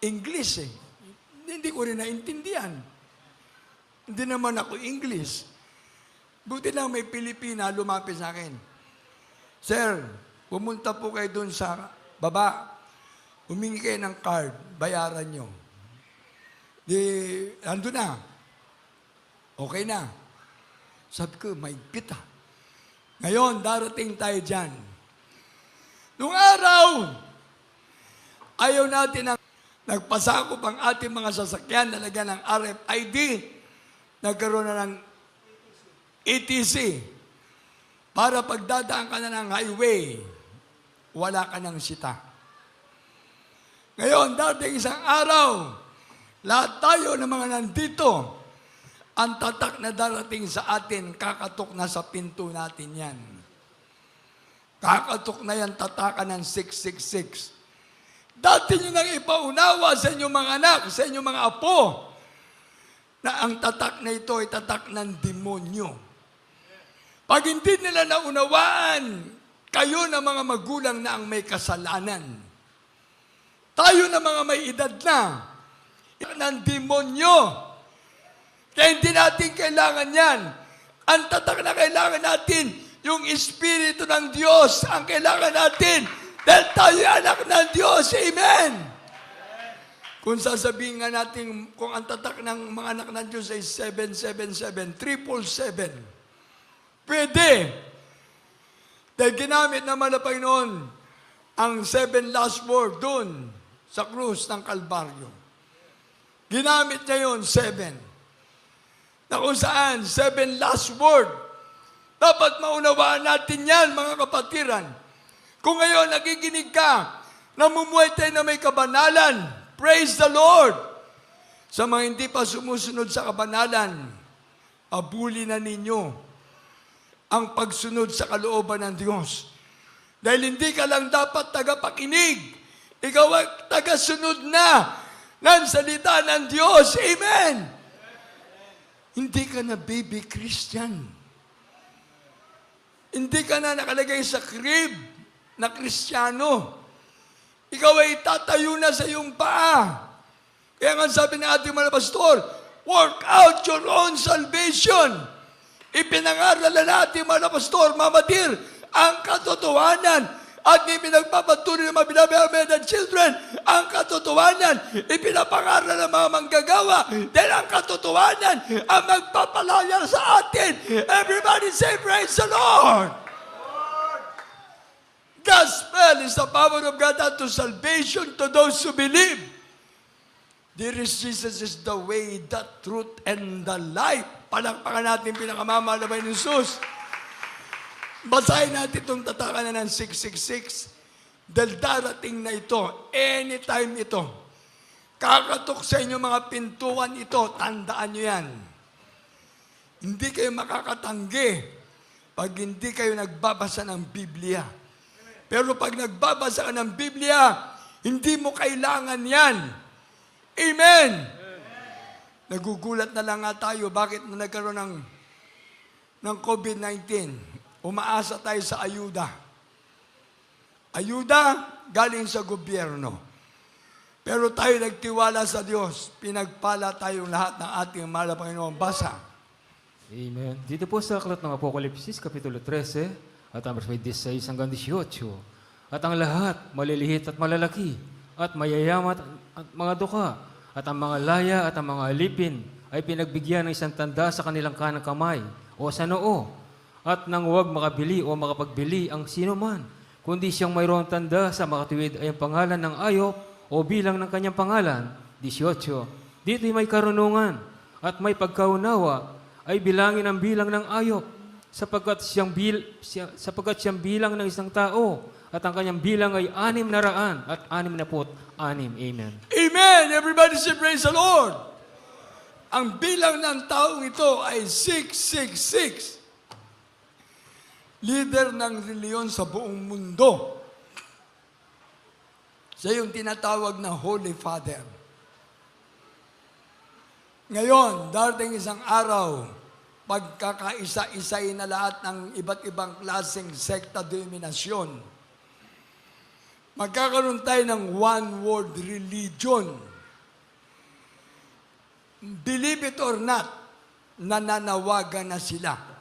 Speaker 1: English eh. Hindi ko rin naintindihan. Hindi naman ako English. Buti lang may Pilipina lumapit sa akin. Sir, pumunta po kayo doon sa baba. Humingi kayo ng card, bayaran nyo. Di, ando na. Okay na. Sabi ko, maigpit ah. Ngayon, darating tayo dyan. Nung araw, ayaw natin ang nagpasakop ang ating mga sasakyan, nalagyan ng RFID, nagkaroon na ng ETC. Para pagdadaan ka na ng highway, wala ka ng sita. Ngayon, dating isang araw, lahat tayo ng mga nandito, ang tatak na darating sa atin, kakatok na sa pinto natin yan. Kakatok na yan, tatakan ng 666. Dati nyo nang ipaunawa sa inyong mga anak, sa inyong mga apo, na ang tatak na ito ay tatak ng demonyo. Pag hindi nila naunawaan, kayo na mga magulang na ang may kasalanan. Tayo na mga may edad na, ng demonyo. Kaya hindi natin kailangan yan. Ang tatak na kailangan natin, yung Espiritu ng Diyos, ang kailangan natin. Dahil tayo anak ng Diyos. Amen! Kung sasabihin nga natin, kung ang tatak ng mga anak ng Diyos ay 777, 777, pwede. Dahil ginamit naman na Panginoon ang 7 last word dun sa krus ng Kalbaryo. Ginamit niya yun, 7. Na kung saan, 7 last word. Dapat maunawaan natin yan, mga kapatiran. Kung ngayon, nakikinig ka, namumuhay tayo na may kabanalan, praise the Lord. Sa mga hindi pa sumusunod sa kabanalan, abuli na ninyo ang pagsunod sa kalooban ng Diyos. Dahil hindi ka lang dapat tagapakinig, ikaw ay tagasunod na ng salita ng Diyos. Amen! Hindi ka na baby Christian. Hindi ka na nakalagay sa crib na Kristiyano. Ikaw ay tatayo na sa iyong paa. Kaya nga sabi ng ating mga pastor, work out your own salvation. Ipinangaral na natin mga pastor, mamatir, ang katotohanan. At ipinagpapatuloy ng mga binabayaman ng children, ang katotohanan. Ipinapangaral ng mga manggagawa. Dahil ang katotohanan ang magpapalaya sa atin. Everybody say, praise the Lord! Gospel is the power of God unto salvation to those who believe. Dearest Jesus is the way, the truth, and the life. Palakpakan natin pinakamamahal ni Jesus. Basahin natin itong tatakan na ng 666. Dahil darating na ito, anytime ito. Kakatok sa inyo mga pintuan ito, tandaan nyo yan. Hindi kayo makakatanggi pag hindi kayo nagbabasa ng Biblia. Pero pag nagbabasa ka ng Biblia, hindi mo kailangan yan. Amen! Nagugulat na lang nga tayo, bakit na nagkaroon ng COVID-19? Umaasa tayo sa ayuda. Ayuda galing sa gobyerno. Pero tayo nagtiwala sa Diyos, pinagpala tayong lahat ng ating mahal na Panginoon. Basa.
Speaker 3: Amen. Dito po sa aklat ng Apokalipsis, Kapitulo 13, at ang verse 16 hanggang 18. At ang lahat, maliliit at malalaki, at mayayamat at mga duka, At ang mga laya at ang mga alipin ay pinagbigyan ng isang tanda sa kanilang kanang kamay o sa noo, at nang huwag makabili o makapagbili ang sino man, kundi siyang mayroong tanda sa makatuwid ay ang pangalan ng ayop o bilang ng kanyang pangalan. 18. Dito'y may karunungan at may pagkaunawa ay bilangin ang bilang ng ayop sapagkat siyang bilang ng isang tao at ang kanyang bilang ay 666. Amen.
Speaker 1: Amen! Everybody say praise the Lord! Ang bilang ng taong ito ay 666. Leader ng reliyon sa buong mundo. Siya yung tinatawag na Holy Father. Ngayon, darating isang araw, pagkakaisa-isay na lahat ng iba't ibang klaseng sekta denominasyon. Magkakaroon tayo ng one world religion. Believe it or not, nananawagan na sila.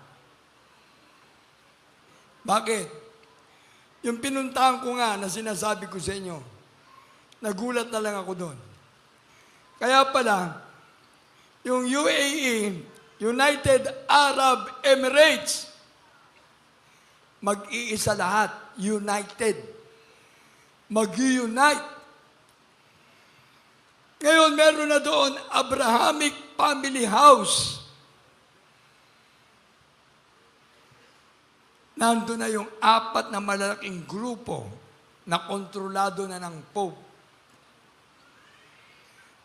Speaker 1: Bakit? Yung pinuntahan ko nga na sinasabi ko sa inyo, nagulat na lang ako doon. Kaya pala, yung UAE, United Arab Emirates, mag-iisa lahat, united. Mag-unite. Ngayon, meron na doon Abrahamic Family House. Nandun na yung 4 na malalaking grupo na kontrolado na ng Pope.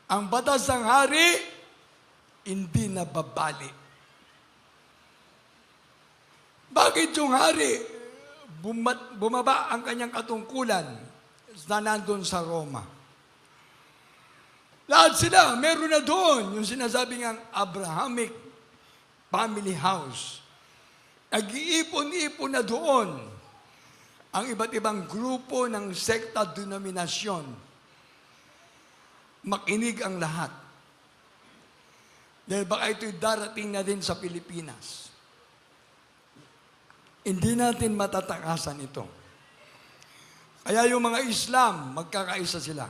Speaker 1: Ang batas ng hari, hindi nababali. Bakit yung hari, bumaba ang kanyang katungkulan na nandun sa Roma? Lahat sila, meron na doon yung sinasabi ng Abrahamic Family House. Nag-iipon-ipon na doon ang iba't ibang grupo ng sekta denominasyon. Makinig ang lahat. Dahil baka ito'y darating na din sa Pilipinas. Hindi natin matatakasan ito. Kaya yung mga Islam, magkakaisa sila.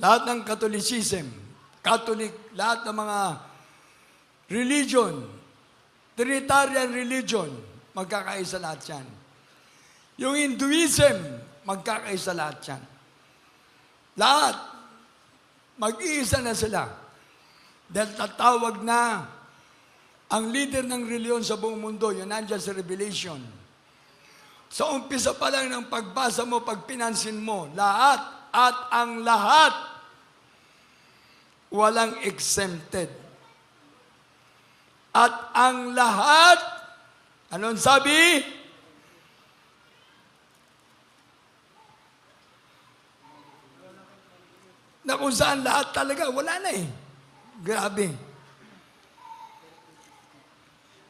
Speaker 1: Lahat ng Catholicism, Catholic, lahat ng mga religion, Trinitarian religion, magkakaisa lahat yan. Yung Hinduism, magkakaisa lahat yan. Lahat, mag-iisa na sila. Dahil tatawag na ang leader ng reliyon sa buong mundo, yun nandiyan sa Revelation. Sa umpisa pa lang ng pagbasa mo, pag pinansin mo, lahat at ang lahat, walang exempted. At ang lahat, anong sabi? Na kung saan lahat talaga, wala na eh. Grabe.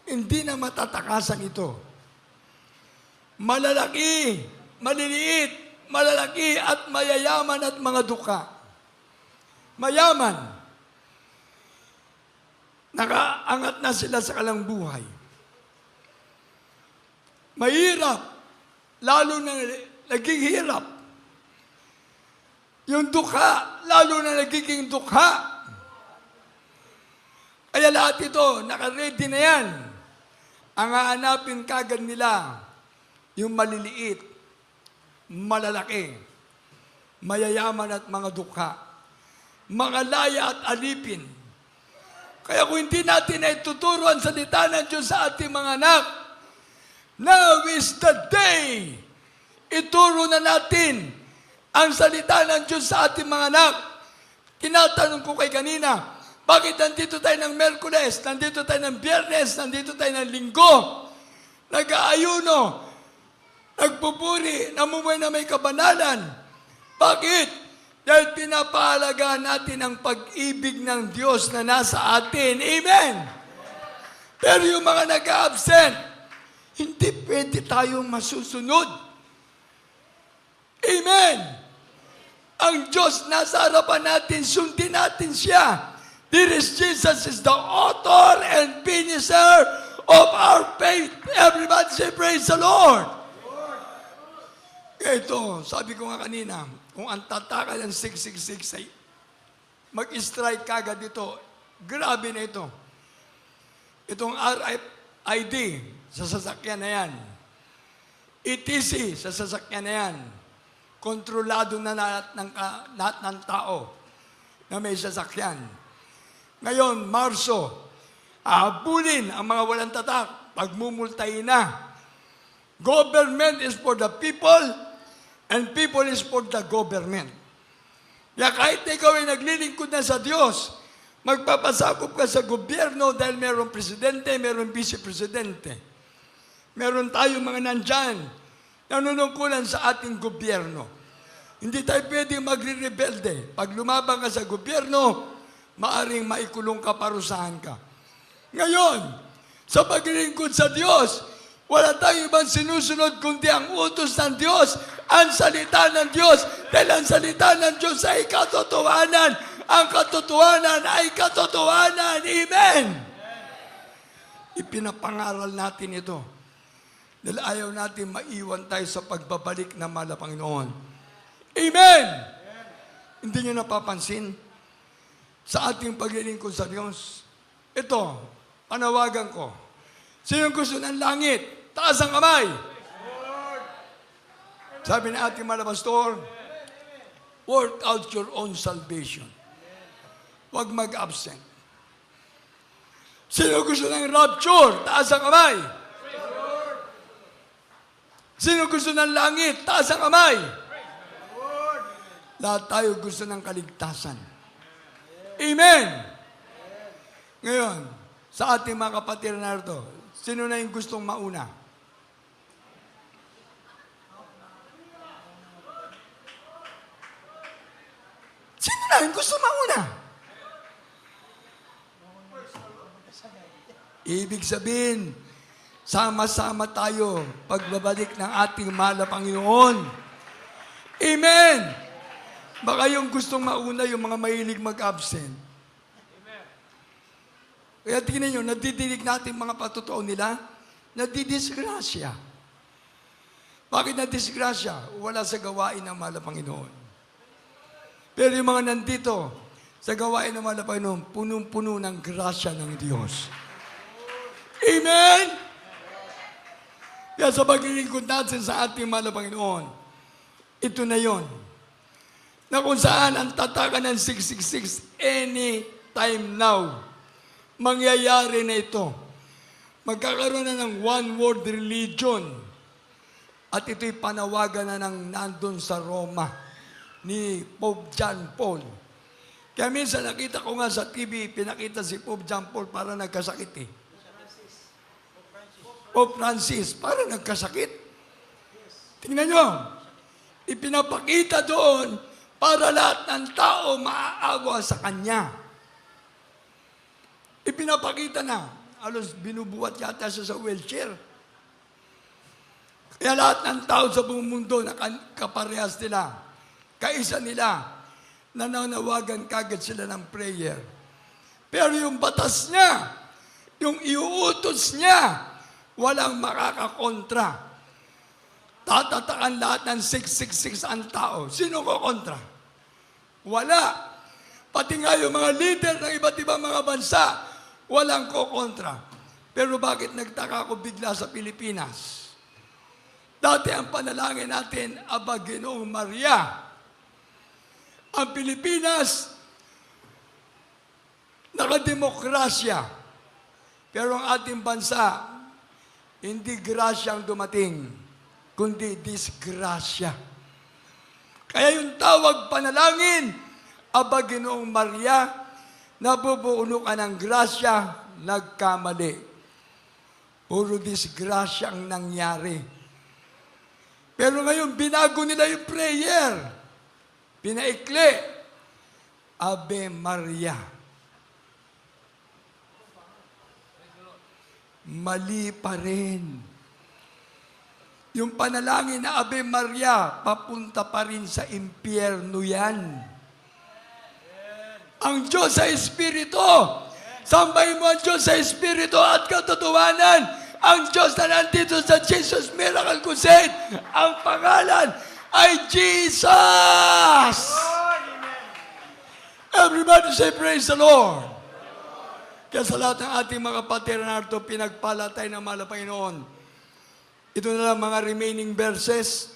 Speaker 1: Hindi na matatakasan ito. Malalaki, maliliit, malalaki at mayayaman at mga duka. Mayaman. Nakaangat na sila sa kalang buhay. Mahirap, lalo na naging hirap. Yung dukha, lalo na nagiging dukha. Kaya lahat ito, naka-ready na yan. Ang hahanapin kagad nila, yung maliliit, malalaki, mayayaman at mga dukha, mga laya at alipin. Kaya kung hindi natin ay tuturo ang salita ng Diyos sa ating mga anak, now is the day. Ituro na natin ang salita ng Diyos sa ating mga anak. Tinatanong ko kay kanina, bakit nandito tayo ng Merkules, nandito tayo ng Biyernes, nandito tayo ng Linggo, nag-aayuno, nagpupuri, namumuhay na may kabanalan. Bakit? Dahil pinapahalagaan natin ang pag-ibig ng Diyos na nasa atin. Amen! Pero yung mga nag-absent, hindi pwede tayong masusunod. Amen! Ang Diyos nasa harapan natin, sundin natin siya. This Jesus is the author and finisher of our faith. Everybody say, praise the Lord! Ito, sabi ko nga kanina, kung ang tataka ng 666 ay mag-strike kagad ito. Grabe na ito. Itong RFID sa sasakyan na yan. ETC sa sasakyan na yan. Kontrolado na lahat ng tao na may sasakyan. Ngayon, Marso, ahabulin ang mga walang tatak, pagmumultahin na. Government is for the people, and people is for the government. Kaya kahit ikaw ay naglilingkod na sa Diyos, magpapasakop ka sa gobyerno dahil mayroong presidente, mayroong vice-presidente. Meron tayong mga nandyan, nanunungkulan sa ating gobyerno. Hindi tayo pwedeng magre-rebelde. Pag lumabang ka sa gobyerno, maaring maikulong ka, parusahan ka. Ngayon, sa paglilingkod sa Diyos, wala tayong ibang sinusunod kundi ang utos ng Diyos, ang salita ng Diyos. Dahil ang salita ng Diyos ay katotohanan. Ang katotohanan ay katotohanan. Amen! Ipinapangaral natin ito. Dahil ayaw natin maiwan tayo sa pagbabalik ng mahal na Panginoon. Amen! Hindi nyo napapansin sa ating paglilingkod sa Diyos. Ito, panawagan ko. Sino gusto ng langit? Taas ang kamay. Sabi ng ating mga pastor, work out your own salvation. Huwag mag-absent. Sino gusto ng rapture? Taas ang kamay. Sino gusto ng langit? Taas ang kamay. Lahat tayo gusto ng kaligtasan. Amen! Ngayon, sa ating mga kapatid na ito, sino na yung gustong mauna? Sino na yung gustong mauna? Ibig sabihin, sama-sama tayo pagbabalik ng ating mahal na Panginoon. Amen! Baka yung gustong mauna, yung mga mahilig mag-absent. Kaya tingnan nyo, nadidinig natin mga patotoo nila, nadidisgrasya. Bakit nadisgrasya? Wala sa gawain ng mahal na Panginoon. Pero yung mga nandito, sa gawain ng mahal na Panginoon, punong-puno ng grasya ng Diyos. Amen! Kaya sa paglilingkod natin sa ating mahal na Panginoon, ito na yon. Na kung saan ang tatakan ng 666, anytime now, mangyayari na ito. Magkakaroon na ng one-world religion. At ito'y panawagan na ng nandun sa Roma ni Pope John Paul. Kaya minsan nakita ko nga sa TV, pinakita si Pope John Paul para nagkasakit eh. Pope Francis, para nagkasakit. Tingnan nyo, ipinapakita doon para lahat ng tao maaawa sa Kanya. Ipinapakita na. Alos binubuhat yata siya sa wheelchair. Kaya lahat ng tao sa buong mundo na kaparehas nila, kaisa nila, nananawagan kagad sila ng prayer. Pero yung batas niya, yung iuutos niya, walang makakakontra. Tatatakan lahat ng 666 ang tao. Sino ko kontra? Wala. Pati nga yung mga leader ng iba't ibang mga bansa, walang ko kontra. Pero bakit nagtaka ako bigla sa Pilipinas? Dati ang panalangin natin, Aba Ginoong Maria. Ang Pilipinas, nakademokrasya. Pero ang ating bansa, hindi grasya ang dumating, kundi disgrasya. Kaya yung tawag panalangin, Aba Ginoong Maria, nabubuuno ka ng grasya, nagkamali. Puro disgrasya ang nangyari. Pero ngayon, binago nila yung prayer. Pinaikli. Ave Maria. Mali pa rin. Yung panalangin na Ave Maria, papunta pa rin sa impyerno yan. Ang Diyos sa Espiritu. Sambay mo ang Diyos sa Espiritu at katotohanan. Ang Diyos na nandito sa Jesus Miracle Crusade, ang pangalan ay Jesus! Everybody say praise the Lord. Kaya sa lahat ng ating mga kapatid na narito, pinagpala tayo ng mahal na Panginoon. Ito na lang mga remaining verses.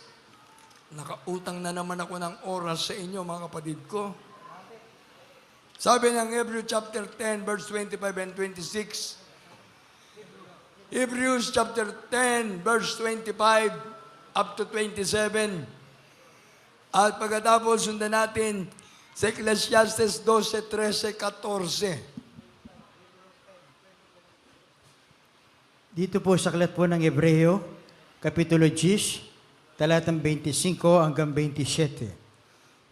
Speaker 1: Nakautang na naman ako ng oras sa inyo, mga kapatid ko. Sabi ng Hebrews chapter 10, verse 25 and 26. Hebrews chapter 10, verse 25 up to 27. At pagkatapos, sundan natin sa Ecclesiastes 12, 13, 14.
Speaker 4: Dito po sa aklat po ng Hebreo, Kapitulo 10, talatang 25 hanggang 27.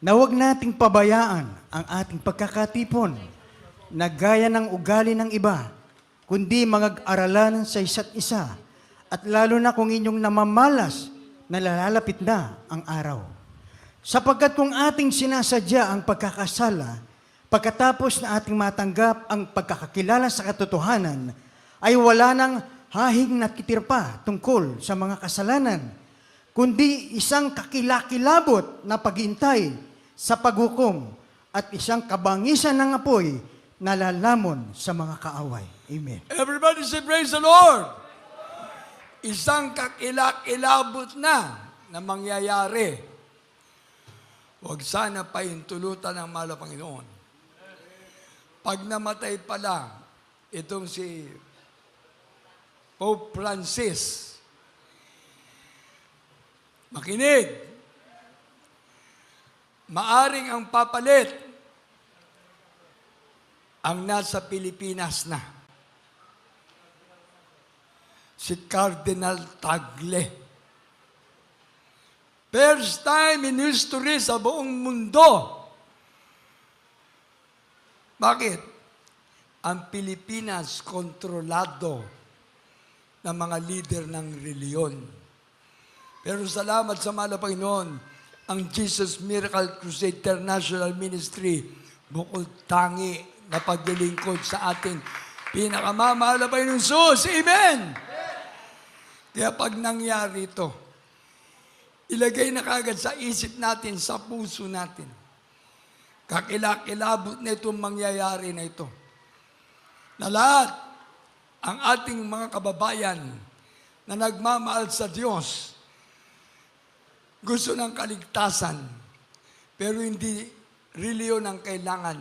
Speaker 4: Na huwag nating pabayaan ang ating pagkakatipon na gaya ng ugali ng iba, kundi mag-aralan sa isa't isa, at lalo na kung inyong namamalas na lalapit na ang araw. Sapagkat kung ating sinasadya ang pagkakasala, pagkatapos na ating matanggap ang pagkakakilala sa katotohanan, ay wala nang hahing nakitirpa tungkol sa mga kasalanan, kundi isang kakilakilabot na paghintay sa paghukom at isang kabangisan ng apoy na lalamon sa mga kaaway. Amen.
Speaker 1: Everybody say praise the Lord. Isang kakilakilabot na mangyayari. Huwag sana pahintulutan ng mahal na Panginoon. Pag namatay pala, itong si Pope Francis, makinig, maaring ang papalit ang nasa Pilipinas na. Si Cardinal Tagle. First time in history sa buong mundo. Bakit? Ang Pilipinas kontrolado ng mga leader ng reliyon. Pero salamat sa mahal na Panginoon, ang Jesus Miracle Crusade International Ministry, bukod tangi na paglilingkod sa ating pinakamamahal na Panginoon Jesus. Amen! Kaya pag nangyari ito, ilagay na kagad sa isip natin, sa puso natin. Kakilakilabot na itong mangyayari na ito. Na lahat, ang ating mga kababayan na nagmamahal sa Diyos, gusto ng kaligtasan, pero hindi reliyon ang kailangan.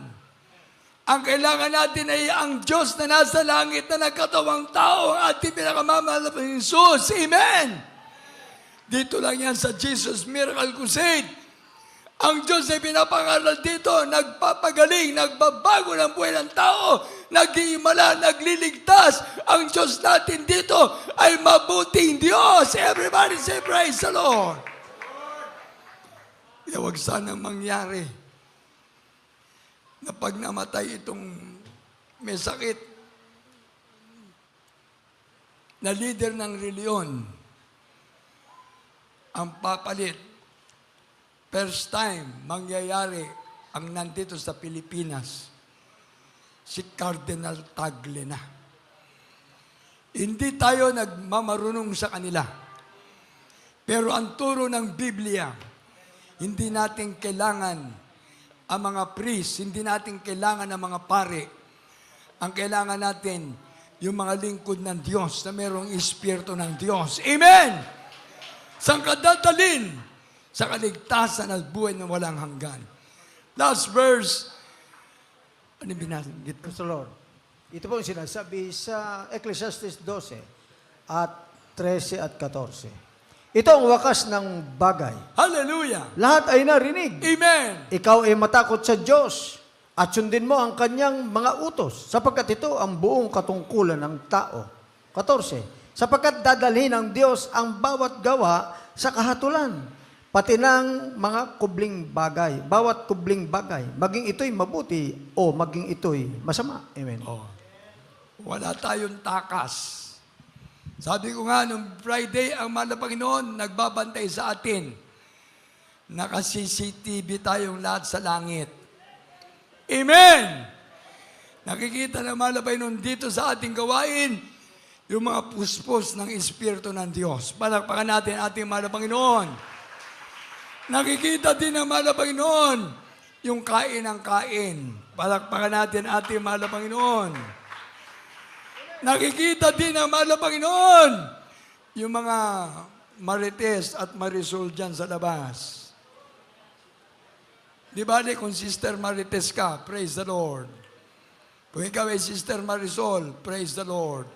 Speaker 1: Ang kailangan natin ay ang Diyos na nasa langit na nagkatawang tao, ang ating pinakamamahal na Panginoon Jesus. Amen! Dito lang yan sa Jesus Miracle Crusade. Ang Diyos ay pinapangaral dito, nagpapagaling, nagbabago ng buhay ng tao, nag-iimala, nagliligtas. Ang Diyos natin dito ay mabuting Diyos. Everybody say praise the Lord. Kaya huwag sanang mangyari na pag namatay itong may sakit na leader ng reliyon, ang papalit, first time mangyayari ang nandito sa Pilipinas, si Cardinal Tagle na. Hindi tayo nagmamarunong sa kanila. Pero ang turo ng Biblia, hindi natin kailangan ang mga priest, hindi natin kailangan ang mga pare. Ang kailangan natin, yung mga lingkod ng Diyos na mayroong Espiritu ng Diyos. Amen! Saan ka dadalhin? Sa kaligtasan at buhay na walang hanggan. Last verse. Ano yung binasanggit ko?
Speaker 2: Praise the Lord. Ito po ang sinasabi sa Ecclesiastes 12 at 13 at 14. Ito ang wakas ng bagay.
Speaker 1: Hallelujah!
Speaker 2: Lahat ay narinig.
Speaker 1: Amen!
Speaker 2: Ikaw ay matakot sa Diyos at sundin mo ang kanyang mga utos, sapagkat ito ang buong katungkulan ng tao. 14. Sapagkat dadalhin ng Diyos ang bawat gawa sa kahatulan, pati ng mga kubling bagay, bawat kubling bagay, maging ito'y mabuti o maging ito'y masama. Amen.
Speaker 1: Oh. Wala tayong takas. Sabi ko nga, nung Friday, ang mahal na Panginoon nagbabantay sa atin. Naka-CCTV tayong lahat sa langit. Amen! Nakikita ng mahal na Panginoon dito sa ating gawain, yung mga puspos ng Espiritu ng Diyos. Palakpakan natin ating mahal na Panginoon. Nakikita din ng mahal na Panginoon, yung kain ng kain. Palakpakan natin ating mahal na Panginoon. Nakikita din ng mahal na Panginoon yung mga marites at marisol dyan sa labas. Di ba kung Sister Marites ka, praise the Lord. Kung ikaw ay Sister Marisol, praise the Lord.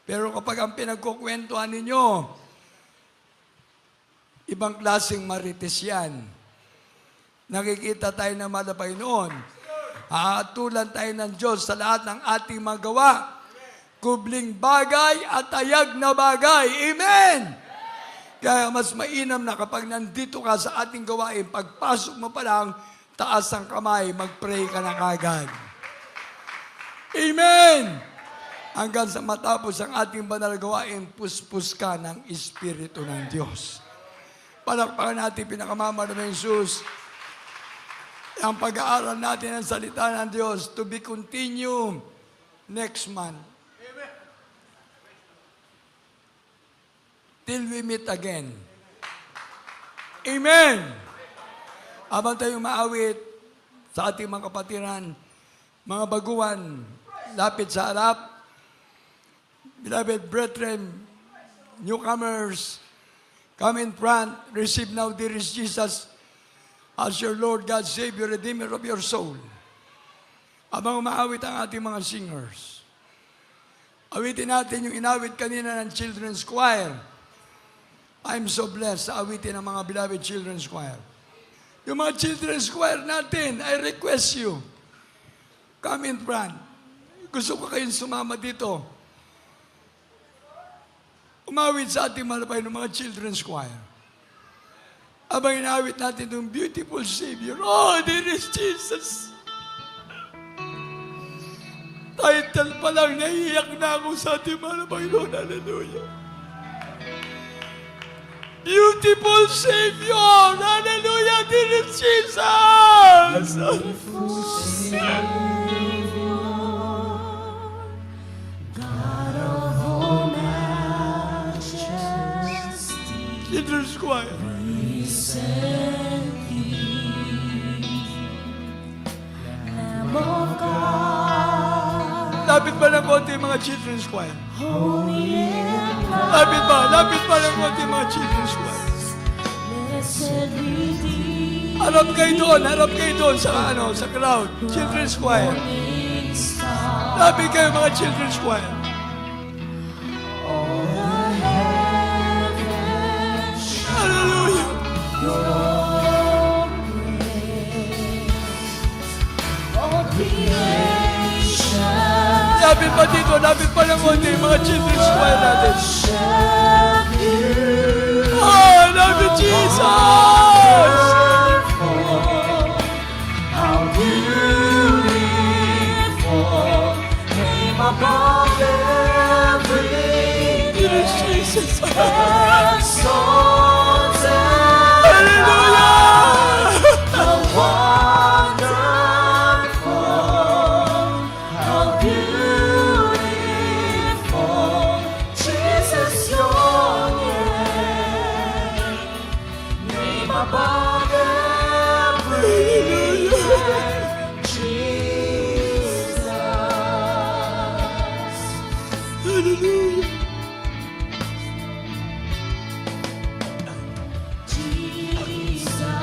Speaker 1: Pero kapag ang pinagkukwentuhan ninyo, ibang klaseng marites yan. Nakikita tayo ng mahal na Panginoon. Haatulan tayo ng Diyos sa lahat ng ating magawa. Kubling bagay at tayag na bagay. Amen! Kaya mas mainam na kapag nandito ka sa ating gawain, pagpasok mo pa lang, taas ang kamay, mag-pray ka na kagad. Amen! Hanggang sa matapos ang ating banal gawain, puspos ka ng Espiritu ng Diyos. Palakpakan natin pinakamamahal na Jesus. Ang pag-aaral natin ng salita ng Diyos to be continued next month. Till we meet again. Amen! Habang tayo maawit sa ating mga kapatiran, mga baguhan, lapit sa harap, beloved brethren, newcomers, come in front, receive now dearest Jesus as your Lord, God, Savior, Redeemer of your soul. Habang umaawit ang ating mga singers, awitin natin yung inawit kanina ng Children's Choir. I'm so blessed sa awitin ng mga beloved Children's Choir. Yung mga Children's Choir natin, I request you, come in front. Gusto ko kayong sumama dito. Umawit sa ating malapay ng mga Children's Choir. Abang inawit natin itong beautiful Savior. Oh, there is Jesus. Title pa lang, naiiyak na ako sa ating malapay Panginoon. Hallelujah. Beautiful Savior! Hallelujah! There is Jesus!
Speaker 5: Beautiful Savior, God of all majesty,
Speaker 1: Children's Choir.
Speaker 5: we send thee, Lamb of God,
Speaker 1: Lapit ba ng konti mga Children's Choir?
Speaker 5: holy and
Speaker 1: Lapit ba ng konti mga Children's Choir?
Speaker 5: blessed Redeemer,
Speaker 1: Harap kayo doon sa crowd. Children's Choir.
Speaker 5: morning star,
Speaker 1: Lapit kayo mga Children's Choir.
Speaker 5: all the heavens
Speaker 1: Hallelujah!
Speaker 5: your praise, all creation
Speaker 1: Lapit pa dito, lapit pa ng konti mga Children's Choir natin.
Speaker 5: worship you.
Speaker 1: Oh, love you, Jesus!
Speaker 5: How beautiful, name above every
Speaker 1: Yes, Jesus.
Speaker 5: exalted,
Speaker 1: Hallelujah!
Speaker 5: how wonderful, how beautiful, Jesus, your name above every name, Jesus.
Speaker 1: Hallelujah!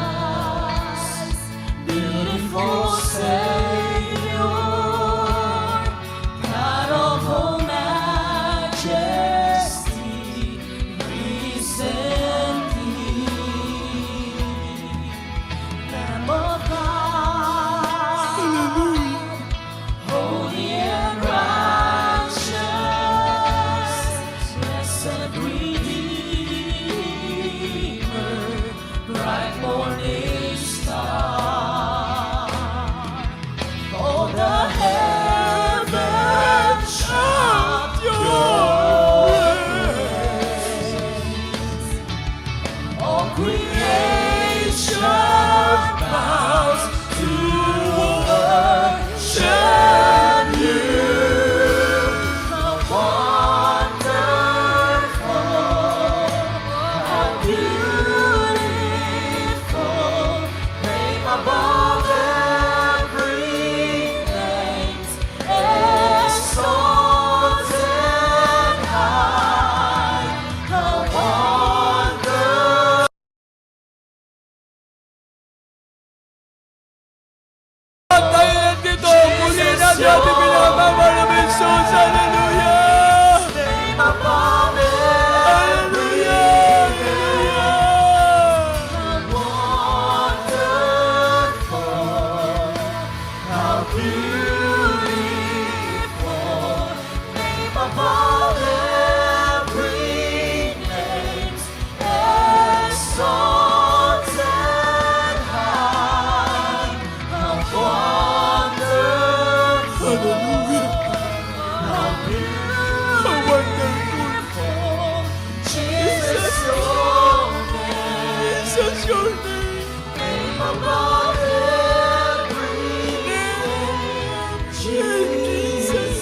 Speaker 5: Jesus, beautiful Savior, God of all majesty, we send thee, Lamb of God, holy and righteous,
Speaker 1: How wonderful.
Speaker 5: Jesus, your name,
Speaker 1: Jesus, your name.
Speaker 5: name above every name, Jesus.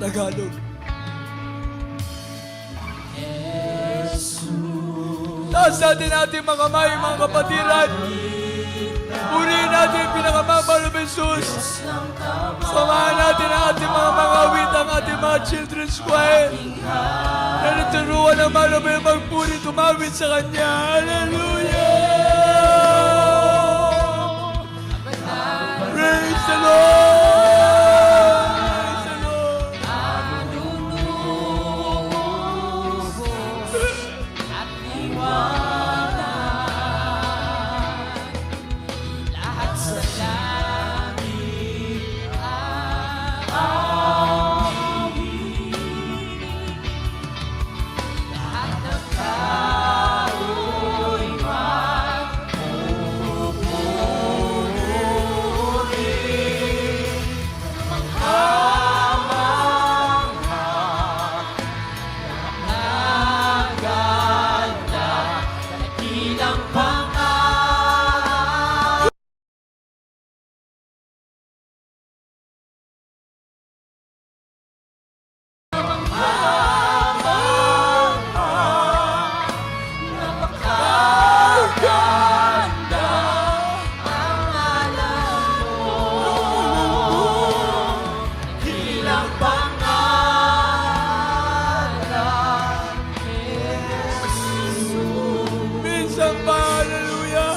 Speaker 1: Tagalog. Taas natin ating mga kamay, mga kapatiran. Purihin natin yung pinakamamahal na Jesus. Samahan natin ang ating mga awit, ang ating mga children's choir. Na naturuan ng malamay magpuri, tumawid sa Kanya. Hallelujah! Praise the Lord! Praise the Lord!
Speaker 5: At liwanag, lahat sa langit aawit, lahat ng tao'y magpupuri, manghamangha, naganda, dakilang pangalan. Napakaganda ang alam mo, dakilang pangalan, Jesus.
Speaker 1: Minsan pa, hallelujah!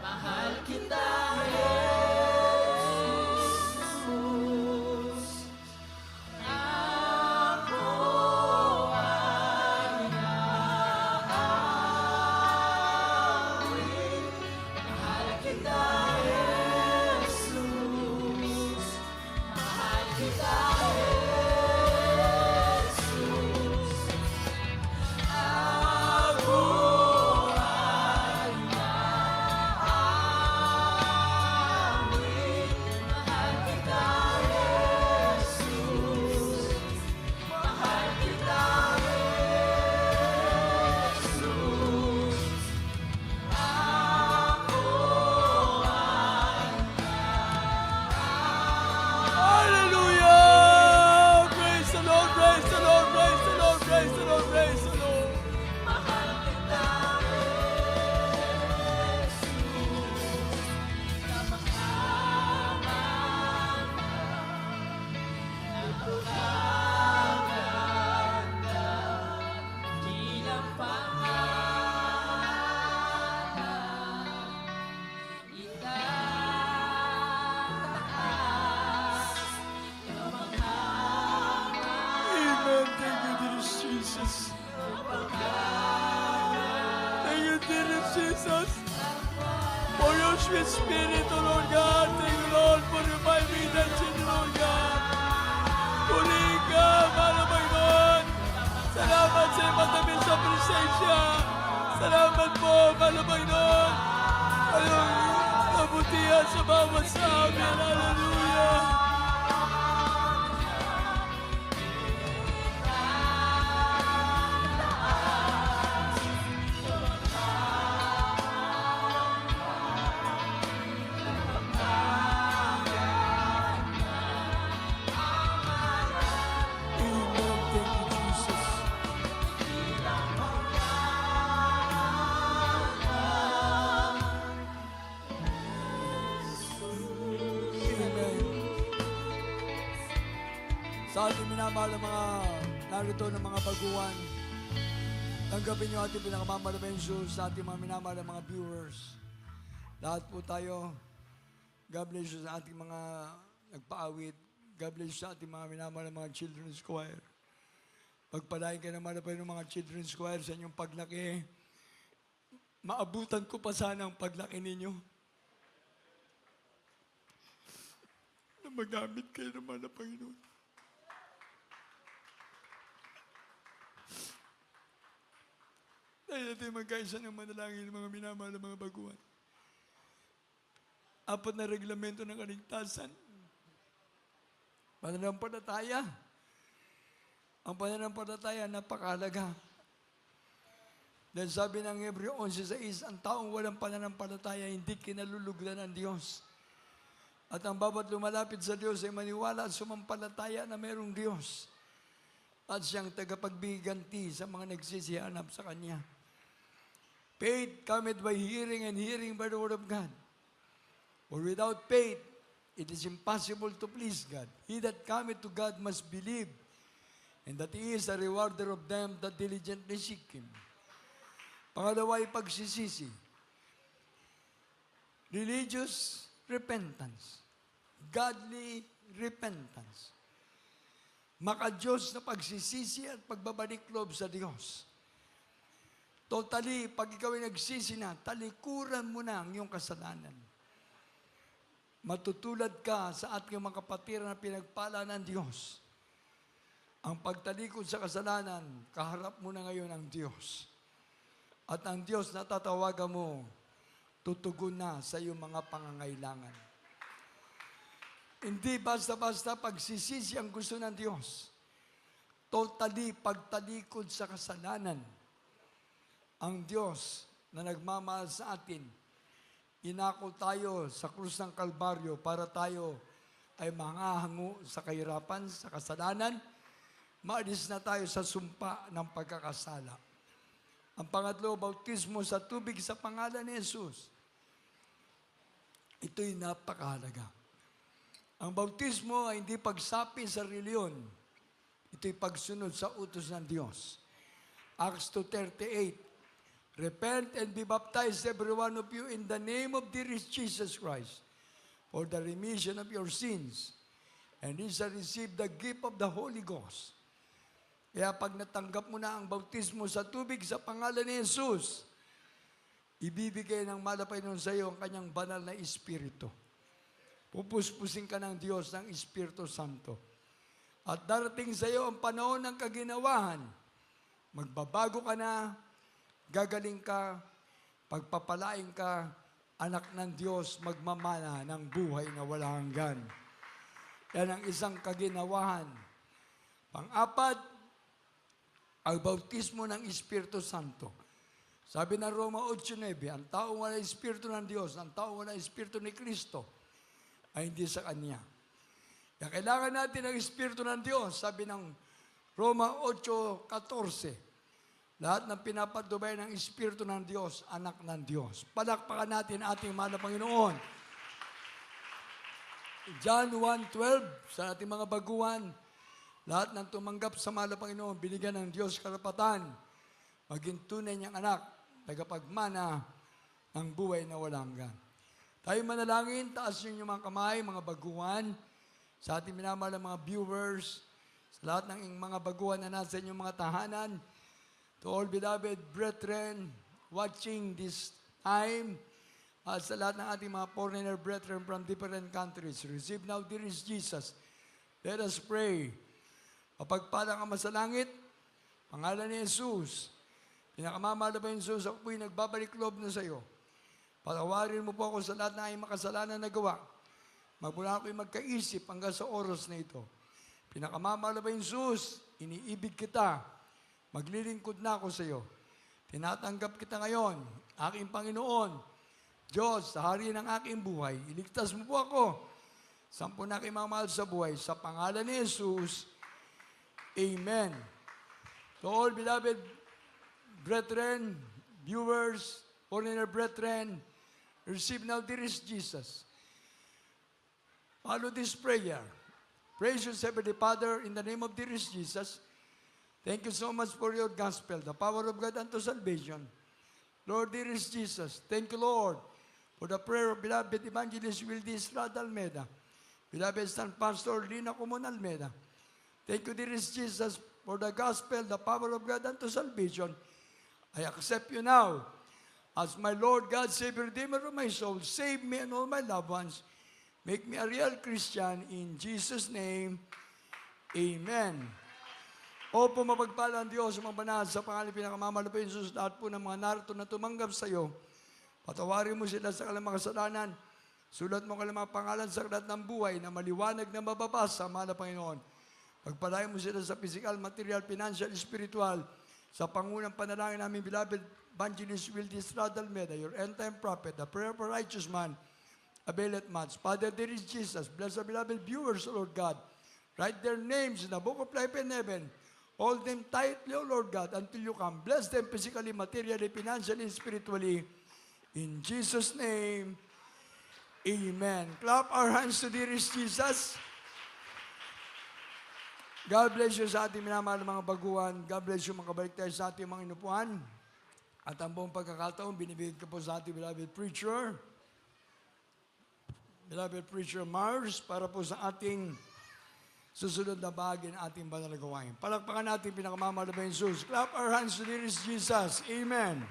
Speaker 5: Mahal kita, Jesus. Ako ay naawit. Mahal kita, Jesus. Mahal kita, Jesus. Ako ay naawit. Mahal kita, Jesus. Mahal kita, Jesus. Ako
Speaker 1: Hallelujah! Praise the Lord, praise the Lord, praise the Lord, praise the Lord, praise the Lord.
Speaker 5: mahal kita, Bilang pangalan, itaas ng mga
Speaker 1: Amen. Thank you, dear Jesus. Thank you, dear Jesus. For your sweet spirit, O Lord God. Thank you, Lord, for reviving that children, Lord God. Purihin ka, mahal na Panginoon. Salamat sa iyong matamis sa presensya. Salamat po, mahal na Panginoon. Ayong kabutihan sa bawat sa amin. Hallelujah. Amen. Thank you, Jesus. Amen. Sa ating minamahal na mga narito ng mga baguhan, tanggapin niyo ating pinakamamalaking Jesus sa ating mga minamahal na mga viewers. Lahat po tayo, God bless you sa ating mga nagpaawit. God bless you sa ating mga minamahal na mga children's choir. Pagpalain kayo naman po ng mga children's choir sa inyong paglaki. Maabutan ko pa sana ang paglaki ninyo. magamit kayo naman na Panginoon. Dahil natin magkaisa ng manalangin ng mga minamahal ng mga baguhan. 4 na reglamento ng kaligtasan. Pananampalataya. Ang pananampalataya, napakahalaga. Dahil sabi ng Hebreo 11:6, ang taong walang pananampalataya, hindi kinalulugdan ng Diyos. At ang bawat lumalapit sa Diyos ay maniwala at sumampalataya na mayroong Diyos. At siyang tagapagbiganti sa mga nagsisihanap sa Kanya. Faith cometh by hearing, and hearing by the word of God. For without faith, it is impossible to please God. He that cometh to God must believe, and that He is a rewarder of them that diligently seek Him. Pangalawa ay pagsisisi. Religious repentance. Godly repentance. Maka-Diyos na pagsisisi at pagbabalik loob sa Diyos. Totally, pag ikaw ay nagsisi na, talikuran mo na ang iyong kasalanan. Matutulad ka sa ating mga kapatiran na pinagpala ng Diyos. Ang pagtalikod sa kasalanan, kaharap mo na ngayon ang Diyos. At ang Diyos na tatawagan mo, tutugon na sa iyong mga pangangailangan. Hindi basta-basta pagsisisi ang gusto ng Diyos. Totally pagtalikod sa kasalanan. Ang Diyos na nagmamahal sa atin, inako tayo sa krus ng Kalbaryo para tayo ay mangahango sa kahirapan, sa kasalanan, maalis na tayo sa sumpa ng pagkakasala. Ang pangatlo, bautismo sa tubig sa pangalan ni Jesus. Ito'y napakahalaga. Ang bautismo ay hindi pagsapi sa reliyon. Ito'y pagsunod sa utos ng Diyos. Acts 2:38. Repent and be baptized, every one of you, in the name of dearest Jesus Christ, for the remission of your sins, and you shall receive the gift of the Holy Ghost. Kaya pag natanggap mo na ang bautismo sa tubig sa pangalan ni Jesus, ibibigay ng Panginoon sa iyo ang kanyang banal na Espiritu. Pupuspusin ka ng Diyos ng Espiritu Santo. At darating sa iyo ang panahon ng kaginawahan. Magbabago ka na, gagaling ka, pagpapalain ka, anak ng Diyos, magmamana ng buhay na walang hanggan. Yan ang isang kaginawahan. Pang-apat, ang bautismo ng Espiritu Santo. Sabi ng Roma 8:9, ang taong wala Espiritu ng Diyos, ang taong wala Espiritu ni Kristo, ay hindi sa Kanya. Kaya kailangan natin ang Espiritu ng Diyos. Sabi ng Roma 8:14, lahat ng pinapatubay ng Espiritu ng Diyos, anak ng Diyos. Palakpakan natin ating mahal na Panginoon. John 1:12, sa ating mga baguhan, lahat ng tumanggap sa mahal na Panginoon, binigyan ng Diyos karapatan, maging tunay niyang anak, tagapagmana ng buhay na walang hanggan. Tayo manalangin, taas niyo yung mga kamay, mga baguhan, sa ating minamahal na mga viewers, sa lahat ng mga baguhan na nasa inyong mga tahanan, to all beloved brethren watching this time, at sa lahat ng ating mga foreigner brethren from different countries, receive now, dearest Jesus. Let us pray. Kapagpalang Ama sa langit, pangalan ni Jesus, pinakamamahal na Jesus, ako po'y nagbabalik loob na sa iyo. Patawarin mo po ako sa lahat ng aking makasalanan na gawa. Magmula ako'y magkaisip hanggang sa oras na ito. Pinakamamahal na Jesus, iniibig kita. Maglilingkod na ako sa iyo. Tinatanggap kita ngayon, aking Panginoon, Diyos, sa hari ng aking buhay. Iligtas mo po ako. Sampu na aking mamahal sa buhay. Sa pangalan ni Jesus, Amen. To all beloved brethren, viewers, foreigner brethren, receive now, dearest Jesus. Follow this prayer. Precious Heavenly Father, in the name of dearest Jesus, thank you so much for your gospel, the power of God unto salvation. Lord, dearest Jesus, thank you, Lord, for the prayer of beloved evangelist Wildy Estrada Almeida, beloved son pastor Lina Comon Almeida. Thank you, dearest Jesus, for the gospel, the power of God unto salvation. I accept you now as my Lord, God, Savior, Redeemer of my soul. Save me and all my loved ones. Make me a real Christian in Jesus' name. Amen. Opo, mapagpala ang Diyos, mga banal, sa pangalan pinakamamahal po Jesus, lahat po ng mga narito na tumanggap sa iyo. Patawarin mo sila sa kanilang mga kasalanan. Sulat mo kanilang mga pangalan sa aklat ng buhay na maliwanag na mababasa, mahal na Panginoon. Pagpalain mo sila sa physical, material, financial, spiritual, sa pangunang panalangin namin, beloved Evangelist Wildy Estrada Almeida, your end-time prophet, the prayer of a righteous man, availeth much. Father, there is Jesus. Bless the beloved viewers, O Lord God. Write their names in the book of life in heaven. Hold them tightly, O Lord God, until you come. Bless them physically, materially, financially, spiritually. In Jesus' name, amen. Clap our hands to dearest Jesus. God bless you sa ating minamahal na mga baguhan. God bless you, makabalik tayo sa ating mga inupuan. At ang buong pagkakataon, binibigay ko po sa ating beloved preacher Mars, para po sa ating susunod na bahagi ng ating banal na gawain. Palakpakan natin pinakamamahal na Jesus. Clap our hands to dearest Jesus. Amen.